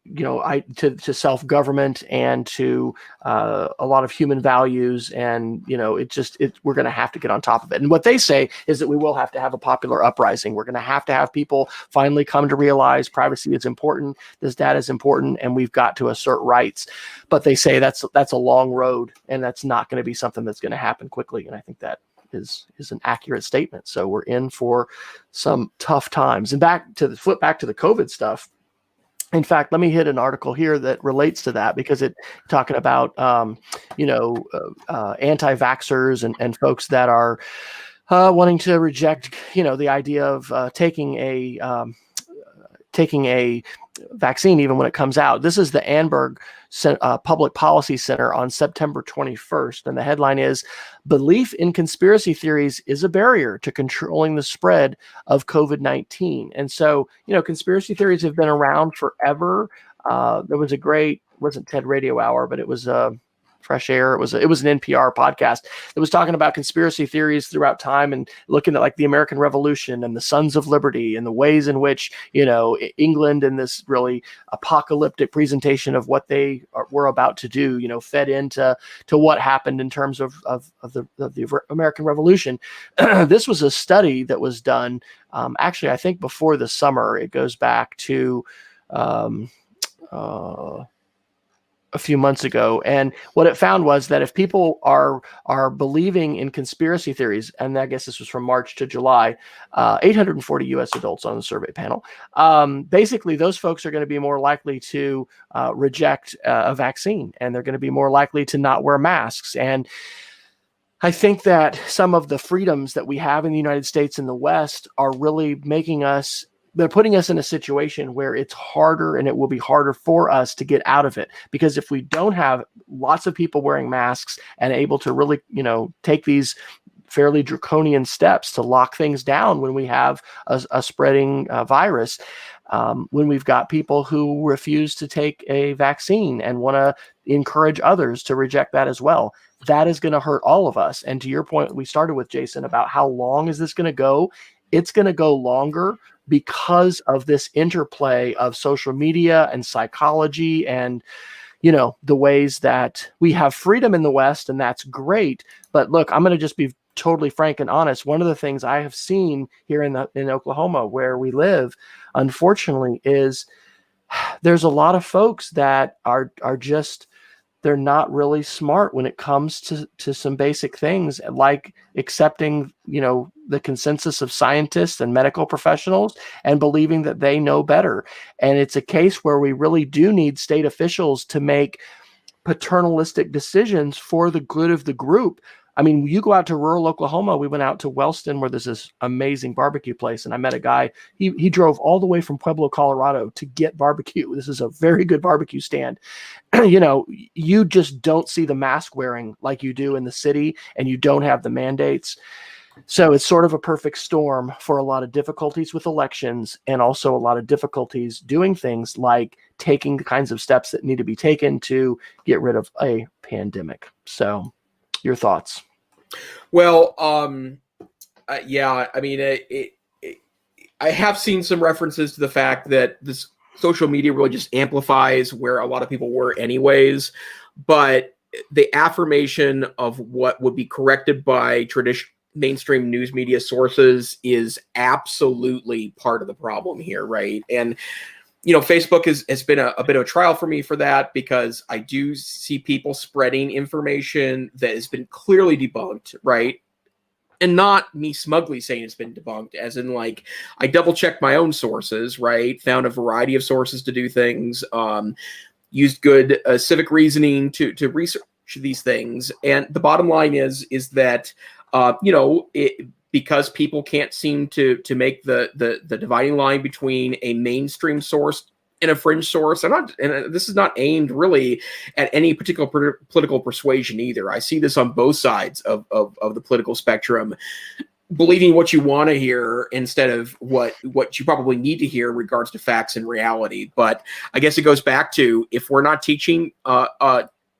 to self-government and to a lot of human values. And, we're going to have to get on top of it. And what they say is that we will have to have a popular uprising. We're going to have people finally come to realize privacy is important. This data is important, and we've got to assert rights. But they say that's a long road, and that's not going to be something that's going to happen quickly. And I think that is an accurate statement. So we're in for some tough times. And back to the COVID stuff. In fact, let me hit an article here that relates to that, because it talking about anti-vaxxers and folks that are wanting to reject the idea of taking a vaccine even when it comes out. This is the Annenberg Public Policy Center on September 21st. And the headline is, "Belief in conspiracy theories is a barrier to controlling the spread of COVID-19." And so, conspiracy theories have been around forever. There was a great, wasn't TED Radio Hour, but it was Fresh Air. It was an NPR podcast that was talking about conspiracy theories throughout time and looking at like the American Revolution and the Sons of Liberty and the ways in which, England and this really apocalyptic presentation of what they were about to do, fed into what happened in terms of the American Revolution. This was a study that was done, actually, I think before the summer. It goes back to a few months ago. And what it found was that if people are believing in conspiracy theories, and I guess this was from March to July, 840 U.S. adults on the survey panel, basically those folks are going to be more likely to reject a vaccine, and they're going to be more likely to not wear masks. And I think that some of the freedoms that we have in the United States and the West are really they're putting us in a situation where it's harder, and it will be harder for us to get out of it. Because if we don't have lots of people wearing masks and able to really, take these fairly draconian steps to lock things down when we have a spreading virus, when we've got people who refuse to take a vaccine and want to encourage others to reject that as well, that is going to hurt all of us. And to your point, we started with, Jason, about how long is this going to go? It's going to go longer because of this interplay of social media and psychology and, the ways that we have freedom in the West, and that's great. But look, I'm going to just be totally frank and honest. One of the things I have seen here in Oklahoma, where we live, unfortunately, is there's a lot of folks that are just, they're not really smart when it comes to some basic things like accepting, the consensus of scientists and medical professionals and believing that they know better. And it's a case where we really do need state officials to make paternalistic decisions for the good of the group. I mean, you go out to rural Oklahoma. We went out to Wellston, where there's this amazing barbecue place, and I met a guy. He drove all the way from Pueblo, Colorado, to get barbecue. This is a very good barbecue stand. You just don't see the mask wearing like you do in the city, and you don't have the mandates. So it's sort of a perfect storm for a lot of difficulties with elections, and also a lot of difficulties doing things like taking the kinds of steps that need to be taken to get rid of a pandemic. So your thoughts? Well, yeah, I mean, I have seen some references to the fact that this social media really just amplifies where a lot of people were anyways, but the affirmation of what would be corrected by mainstream news media sources is absolutely part of the problem here, right? And Facebook has been a bit of a trial for me for that, because I do see people spreading information that has been clearly debunked, right? And not me smugly saying it's been debunked, as in like I double checked my own sources, right? Found a variety of sources to do things, used good civic reasoning to research these things. And the bottom line is that because people can't seem to make the dividing line between a mainstream source and a fringe source. And this is not aimed really at any particular political persuasion either. I see this on both sides of the political spectrum, believing what you want to hear instead of what you probably need to hear in regards to facts and reality. But I guess it goes back to, if we're not teaching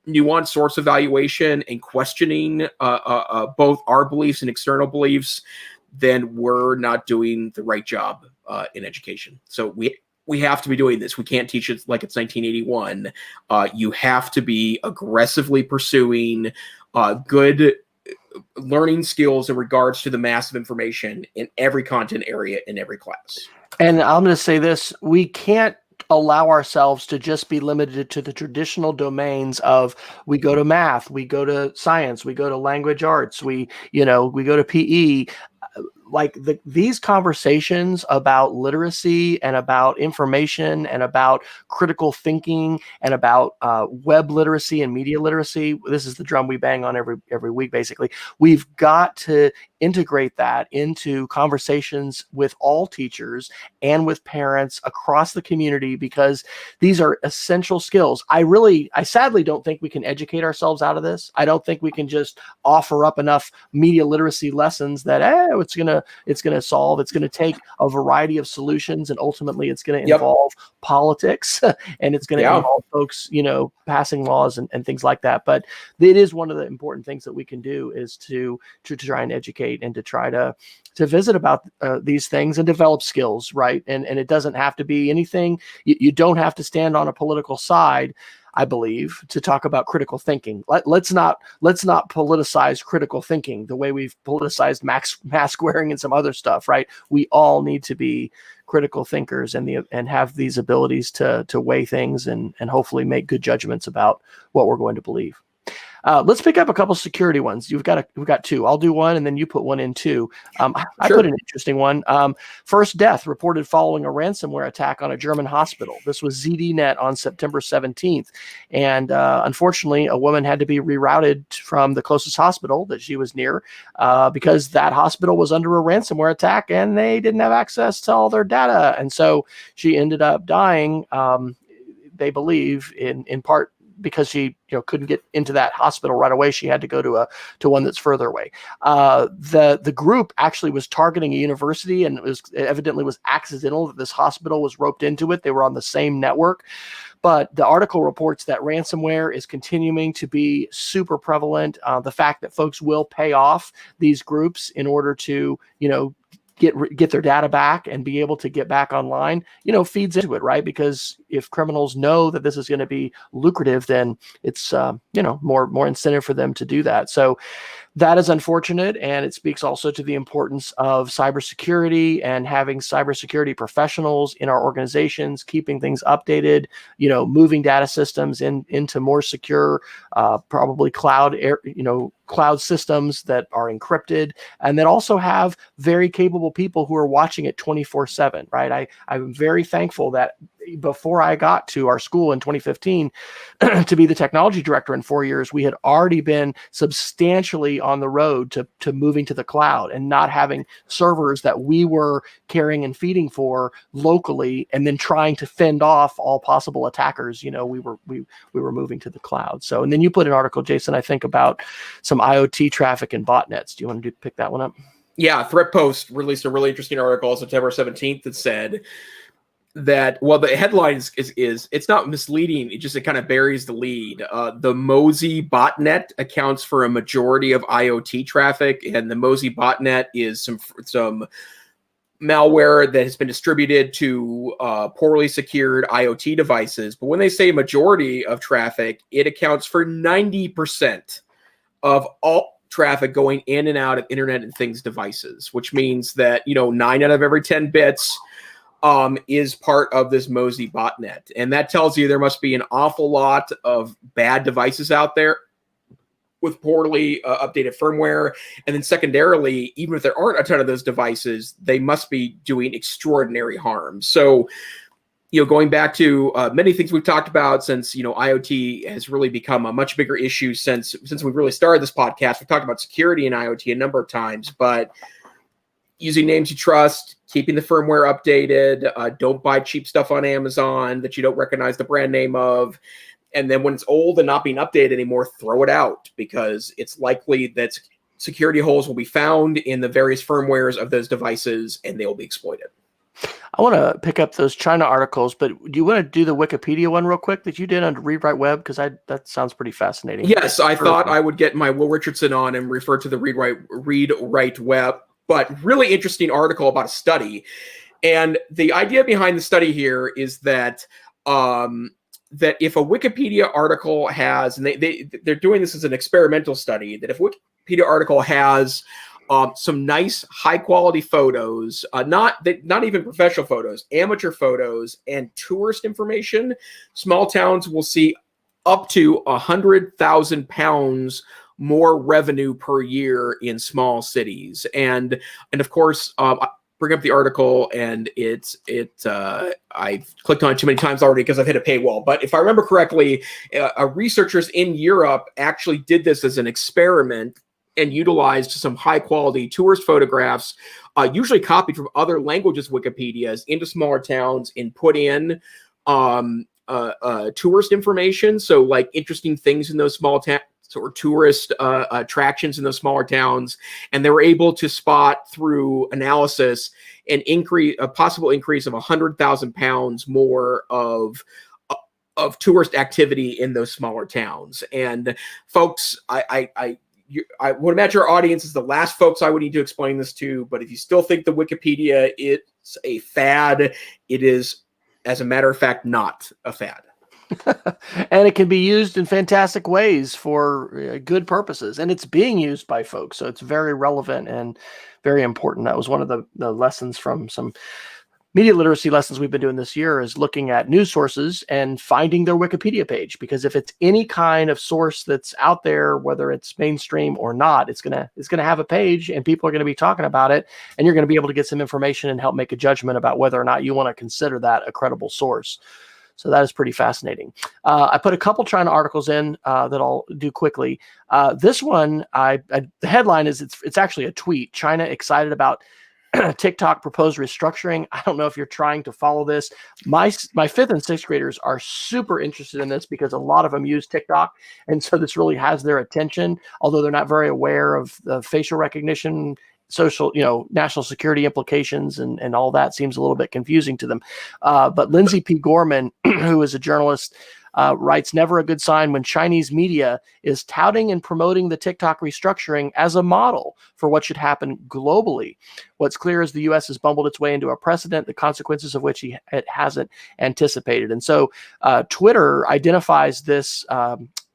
nuanced source evaluation and questioning both our beliefs and external beliefs, then we're not doing the right job in education. So we have to be doing this. We can't teach it like it's 1981. You have to be aggressively pursuing good learning skills in regards to the massive information in every content area in every class. And I'm going to say this, we can't allow ourselves to just be limited to the traditional domains of, we go to math, we go to science, we go to language arts, we go to PE. Like these conversations about literacy and about information and about critical thinking and about web literacy and media literacy. This is the drum we bang on every week, basically. We've got to integrate that into conversations with all teachers and with parents across the community, because these are essential skills. I sadly don't think we can educate ourselves out of this. I don't think we can just offer up enough media literacy lessons that it's gonna solve. It's gonna take a variety of solutions, and ultimately it's gonna involve politics and it's gonna involve folks, passing laws and things like that. But it is one of the important things that we can do, is to try and educate and to try to visit about these things and develop skills, right? And it doesn't have to be anything. You don't have to stand on a political side, I believe, to talk about critical thinking. Let's not politicize critical thinking the way we've politicized mask wearing and some other stuff, right? We all need to be critical thinkers and have these abilities to weigh things and hopefully make good judgments about what we're going to believe. Let's pick up a couple security ones. We've got two. I'll do one, and then you put one in too. I put an interesting one. First death reported following a ransomware attack on a German hospital. This was ZDNet on September 17th. And unfortunately, a woman had to be rerouted from the closest hospital that she was near because that hospital was under a ransomware attack and they didn't have access to all their data. And so she ended up dying, they believe, in part because she couldn't get into that hospital right away. She had to go to one that's further away. The group actually was targeting a university, and it evidently was accidental that this hospital was roped into it. They were on the same network. But the article reports that ransomware is continuing to be super prevalent. The fact that folks will pay off these groups in order to get their data back and be able to get back online, feeds into it, right? Because if criminals know that this is going to be lucrative, then it's, more incentive for them to do that. So that is unfortunate. And it speaks also to the importance of cybersecurity and having cybersecurity professionals in our organizations, keeping things updated, moving data systems into more secure, probably cloud systems that are encrypted, and that also have very capable people who are watching it 24/7, right? I'm very thankful that before I got to our school in 2015 to be the technology director in 4 years, we had already been substantially on the road to moving to the cloud and not having servers that we were carrying and feeding for locally and then trying to fend off all possible attackers. We were moving to the cloud. So, and then you put an article, Jason, I think, about some IoT traffic and botnets. Do you want to pick that one up? Yeah, Threat Post released a really interesting article on September 17th that said that, well, the headline is it's not misleading. It kind of buries the lead. The Mosey botnet accounts for a majority of IoT traffic, and the Mosey botnet is some malware that has been distributed to poorly secured IoT devices. But when they say majority of traffic, it accounts for 90% of all traffic going in and out of Internet of Things devices, which means that 9 out of every 10 bits is part of this Mosey botnet. And that tells you there must be an awful lot of bad devices out there with poorly updated firmware. And then secondarily, even if there aren't a ton of those devices, they must be doing extraordinary harm. So, going back to many things we've talked about since, IoT has really become a much bigger issue since we really started this podcast. We've talked about security in IoT a number of times, but using names you trust, keeping the firmware updated, don't buy cheap stuff on Amazon that you don't recognize the brand name of. And then when it's old and not being updated anymore, throw it out, because it's likely that security holes will be found in the various firmwares of those devices and they will be exploited. I want to pick up those China articles, but do you want to do the Wikipedia one real quick that you did on Read Write Web? Because that sounds pretty fascinating. Yes, I thought I would get my Will Richardson on and refer to the Read Write Web, but really interesting article about a study. And the idea behind the study here is that that if a Wikipedia article has, and they're doing this as an experimental study, that if a Wikipedia article has some nice high quality photos, not even professional photos, amateur photos, and tourist information, small towns will see up to £100,000 more revenue per year in small cities. And of course, I bring up the article, and I've clicked on it too many times already because I've hit a paywall. But if I remember correctly, researchers in Europe actually did this as an experiment and utilized some high quality tourist photographs, usually copied from other languages Wikipedias, into smaller towns and put in tourist information. So like interesting things in those small towns or tourist attractions in those smaller towns. And they were able to spot through analysis a possible increase of £100,000 more of tourist activity in those smaller towns. And folks, I would imagine our audience is the last folks I would need to explain this to, but if you still think the Wikipedia is a fad, it is, as a matter of fact, not a fad. And it can be used in fantastic ways for good purposes, and it's being used by folks, so it's very relevant and very important. That was one of the lessons from some media literacy lessons we've been doing this year, is looking at news sources and finding their Wikipedia page, because if it's any kind of source that's out there, whether it's mainstream or not, it's gonna have a page, and people are going to be talking about it, and you're going to be able to get some information and help make a judgment about whether or not you want to consider that a credible source. So that is pretty fascinating. I put a couple China articles in that I'll do quickly. This one, the headline is it's actually a tweet. China excited about TikTok proposed restructuring. I don't know if you're trying to follow this. My 5th and 6th graders are super interested in this because a lot of them use TikTok. And so this really has their attention, although they're not very aware of the facial recognition, social, national security implications, and all that seems a little bit confusing to them. But Lindsay P. Gorman, who is a journalist, writes, never a good sign when Chinese media is touting and promoting the TikTok restructuring as a model for what should happen globally. What's clear is the U.S. has bumbled its way into a precedent, the consequences of which it hasn't anticipated. And so Twitter identifies this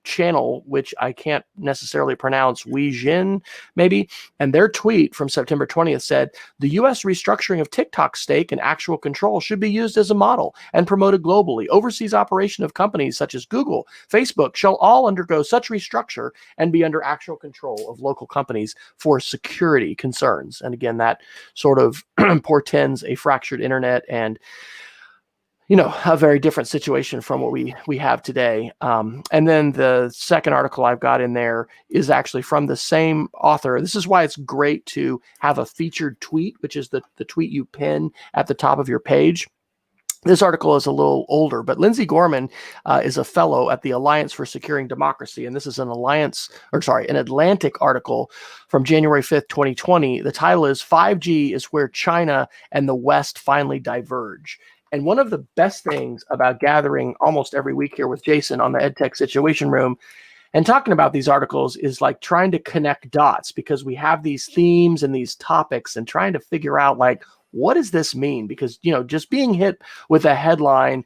channel, which I can't necessarily pronounce, Weijin maybe, and their tweet from September 20th said, the U.S. restructuring of TikTok's stake and actual control should be used as a model and promoted globally. Overseas operation of companies such as Google, Facebook shall all undergo such restructure and be under actual control of local companies for security concerns. And again, that sort of portends a fractured internet and a very different situation from what we have today. And then the second article I've got in there is actually from the same author. This is why it's great to have a featured tweet, which is the tweet you pin at the top of your page. This article is a little older, but Lindsay Gorman is a fellow at the Alliance for Securing Democracy. And this is an Atlantic article from January 5th, 2020. The title is 5G is where China and the West finally diverge. And one of the best things about gathering almost every week here with Jason on the EdTech Situation Room and talking about these articles is like trying to connect dots, because we have these themes and these topics and trying to figure out what does this mean? Because, just being hit with a headline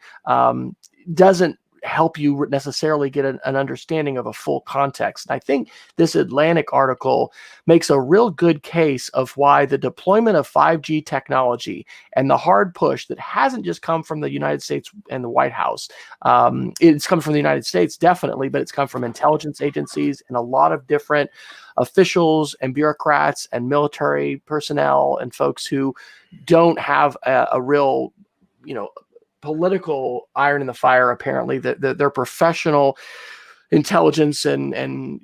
doesn't help you necessarily get an understanding of a full context. And I think this Atlantic article makes a real good case of why the deployment of 5G technology and the hard push that hasn't just come from the United States and the White House. It's come from the United States, definitely, but it's come from intelligence agencies and a lot of different officials and bureaucrats and military personnel and folks who don't have a real, political iron in the fire. Apparently that they're professional intelligence and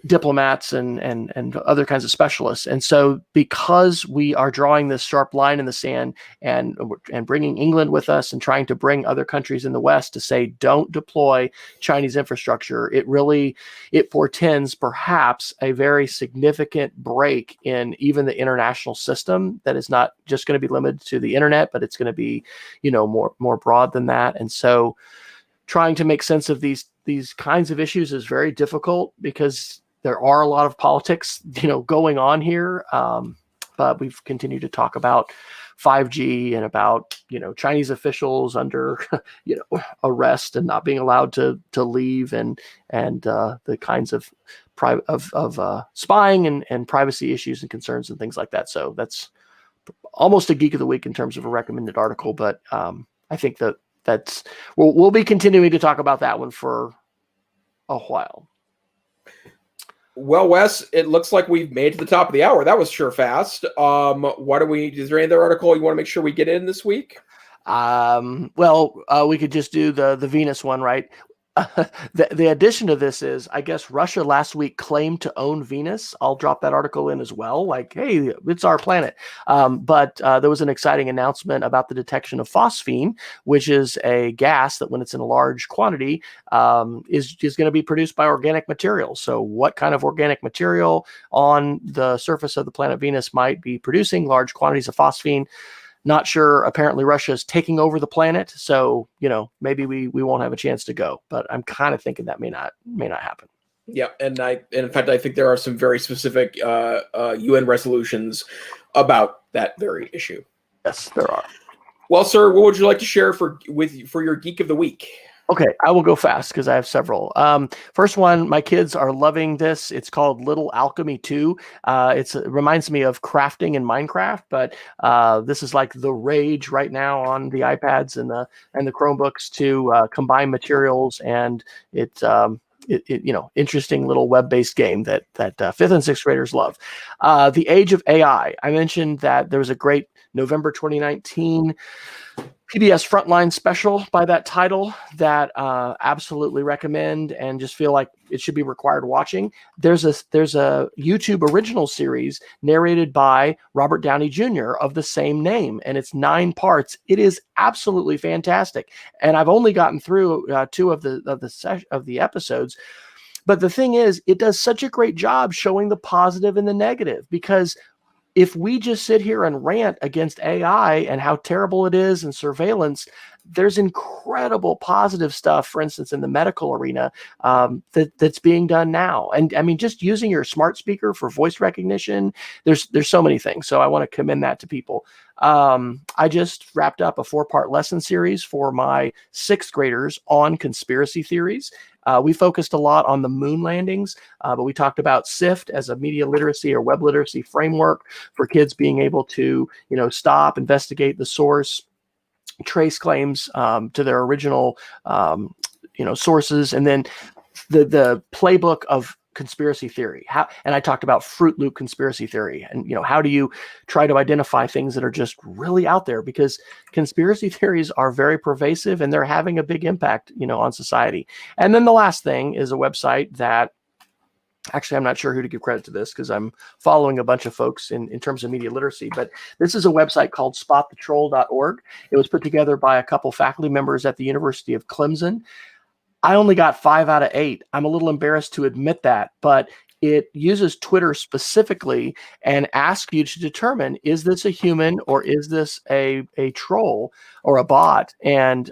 diplomats and other kinds of specialists. And so because we are drawing this sharp line in the sand and bringing England with us and trying to bring other countries in the West to say, don't deploy Chinese infrastructure, it portends perhaps a very significant break in even the international system that is not just going to be limited to the internet, but it's going to be, more broad than that. And so trying to make sense of these kinds of issues is very difficult because there are a lot of politics, going on here. But we've continued to talk about 5G and about, Chinese officials under, arrest and not being allowed to leave, and the kinds of spying and privacy issues and concerns and things like that. So that's almost a geek of the week in terms of a recommended article, but I think that's we'll be continuing to talk about that one for a while. Well, Wes, it looks like we've made it to the top of the hour. That was sure fast. Is there any other article you want to make sure we get in this week? We could just do the Venus one, right? The addition to this is, I guess Russia last week claimed to own Venus. I'll drop that article in as well. Like, hey, it's our planet. But there was an exciting announcement about the detection of phosphine, which is a gas that, when it's in a large quantity, is going to be produced by organic material. So what kind of organic material on the surface of the planet Venus might be producing large quantities of phosphine? Not sure. Apparently Russia is taking over the planet. So, maybe we won't have a chance to go, but I'm kind of thinking that may not happen. Yeah. And in fact, I think there are some very specific UN resolutions about that very issue. Yes, there are. Well, sir, what would you like to share for your Geek of the Week? Okay, I will go fast because I have several. First one, my kids are loving this. It's called Little Alchemy 2. It reminds me of crafting in Minecraft, but this is like the rage right now on the iPads and the Chromebooks to combine materials, and it's interesting little web-based game that 5th and 6th graders love. The Age of AI. I mentioned that there was a great November 2019 PBS Frontline special by that title that absolutely recommend and just feel like it should be required watching. There's a YouTube original series narrated by Robert Downey Jr. of the same name, and it's 9 parts. It is absolutely fantastic, and I've only gotten through 2 of the episodes. But the thing is, it does such a great job showing the positive and the negative, because if we just sit here and rant against AI and how terrible it is and surveillance, there's incredible positive stuff, for instance, in the medical arena that's being done now. And I mean, just using your smart speaker for voice recognition, there's so many things. So I want to commend that to people. I just wrapped up a 4-part lesson series for my 6th graders on conspiracy theories. We focused a lot on the moon landings, but we talked about SIFT as a media literacy or web literacy framework for kids being able to, stop, investigate the source, trace claims to their original, sources, and then the playbook of conspiracy theory. And I talked about Fruit Loop conspiracy theory, and how do you try to identify things that are just really out there, because conspiracy theories are very pervasive and they're having a big impact, on society. And then the last thing is a website that actually, I'm not sure who to give credit to this, because I'm following a bunch of folks in terms of media literacy, but this is a website called spotthetroll.org. It was put together by a couple faculty members at the University of Clemson. I only got 5 out of 8. I'm a little embarrassed to admit that, but it uses Twitter specifically and asks you to determine, is this a human or is this a troll or a bot? And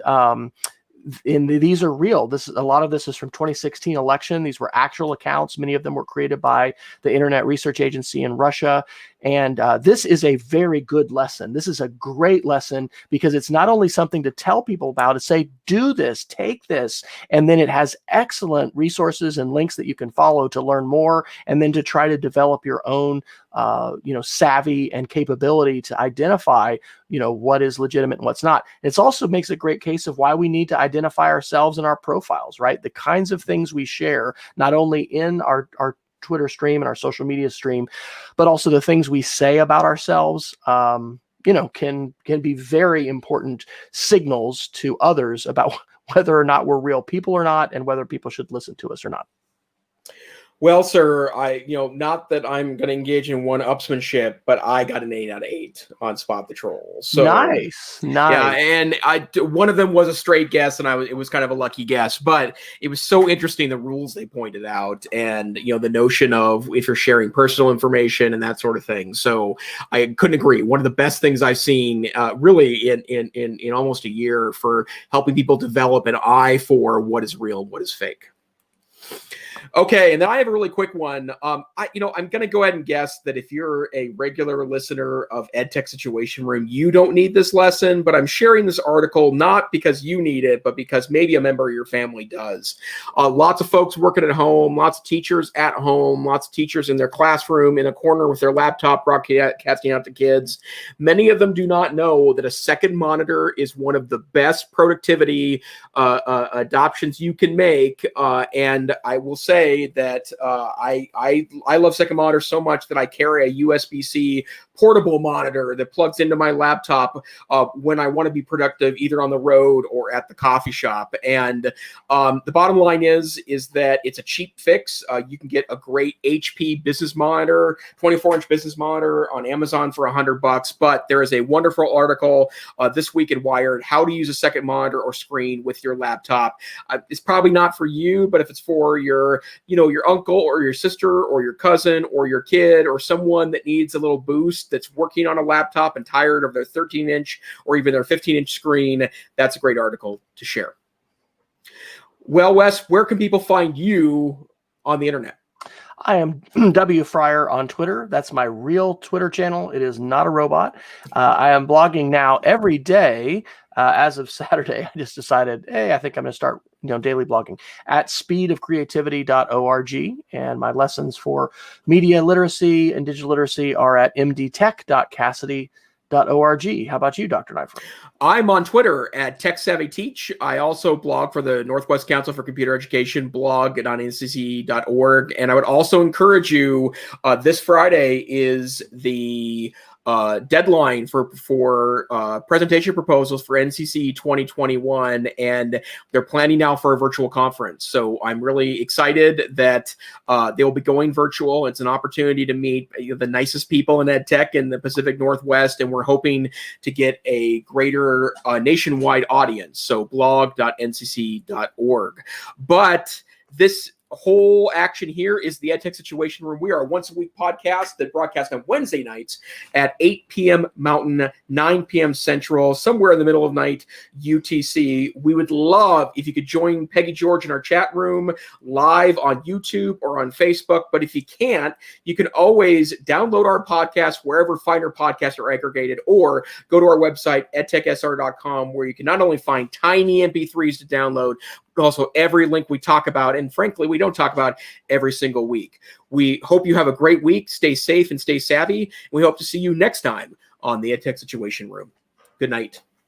these are real. A lot of this is from 2016 election. These were actual accounts. Many of them were created by the Internet Research Agency in Russia. And this is a very good lesson. This is a great lesson, because it's not only something to tell people about, to say, do this, take this. And then it has excellent resources and links that you can follow to learn more, and then to try to develop your own, savvy and capability to identify, what is legitimate and what's not. It also makes a great case of why we need to identify ourselves in our profiles, right? The kinds of things we share, not only in our Twitter stream and our social media stream, but also the things we say about ourselves, can be very important signals to others about whether or not we're real people or not, and whether people should listen to us or not. Well, sir, not that I'm going to engage in one-upsmanship, but I got an 8 out of 8 on Spot the Troll. So nice. Yeah, and one of them was a straight guess, and it was kind of a lucky guess, but it was so interesting, the rules they pointed out, and the notion of if you're sharing personal information and that sort of thing. So I couldn't agree. One of the best things I've seen, really in almost a year, for helping people develop an eye for what is real and what is fake. Okay, and then I have a really quick one. I'm going to go ahead and guess that if you're a regular listener of EdTech Situation Room, you don't need this lesson, but I'm sharing this article not because you need it, but because maybe a member of your family does. Lots of folks working at home, lots of teachers at home, lots of teachers in their classroom in a corner with their laptop broadcasting out to kids. Many of them do not know that a second monitor is one of the best productivity adoptions you can make, and I will say that I love second monitor so much that I carry a USB-C portable monitor that plugs into my laptop when I want to be productive, either on the road or at the coffee shop. And the bottom line is that it's a cheap fix. You can get a great HP business monitor, 24-inch business monitor on Amazon for $100. But there is a wonderful article this week in Wired, how to use a second monitor or screen with your laptop. It's probably not for you, but if it's for your uncle or your sister or your cousin or your kid or someone that needs a little boost that's working on a laptop and tired of their 13-inch or even their 15-inch screen, that's a great article to share. Well, Wes, where can people find you on the internet? I am W Fryer on Twitter. That's my real Twitter channel. It is not a robot. I am blogging now every day. As of Saturday, I just decided, hey, I think I'm going to start daily blogging at speedofcreativity.org. And my lessons for media literacy and digital literacy are at mdtech.cassidy.org. How about you, Dr. Neifert? I'm on Twitter at TechSavvyTeach. I also blog for the Northwest Council for Computer Education blog at ncc.org. And I would also encourage you, this Friday is the deadline for presentation proposals for NCC 2021, and they're planning now for a virtual conference. So I'm really excited that they will be going virtual. It's an opportunity to meet the nicest people in EdTech in the Pacific Northwest, and we're hoping to get a greater nationwide audience. So blog.ncc.org. But this whole action here is the EdTech Situation Room. We are a once-a-week podcast that broadcasts on Wednesday nights at 8 p.m. Mountain, 9 p.m. Central, somewhere in the middle of night, UTC. We would love if you could join Peggy George in our chat room live on YouTube or on Facebook. But if you can't, you can always download our podcast wherever finer podcasts are aggregated, or go to our website, edtechsr.com, where you can not only find tiny MP3s to download, but also every link we talk about. And frankly, we don't talk about every single week. We hope you have a great week. Stay safe and stay savvy. We hope to see you next time on the EdTech Situation Room. Good night.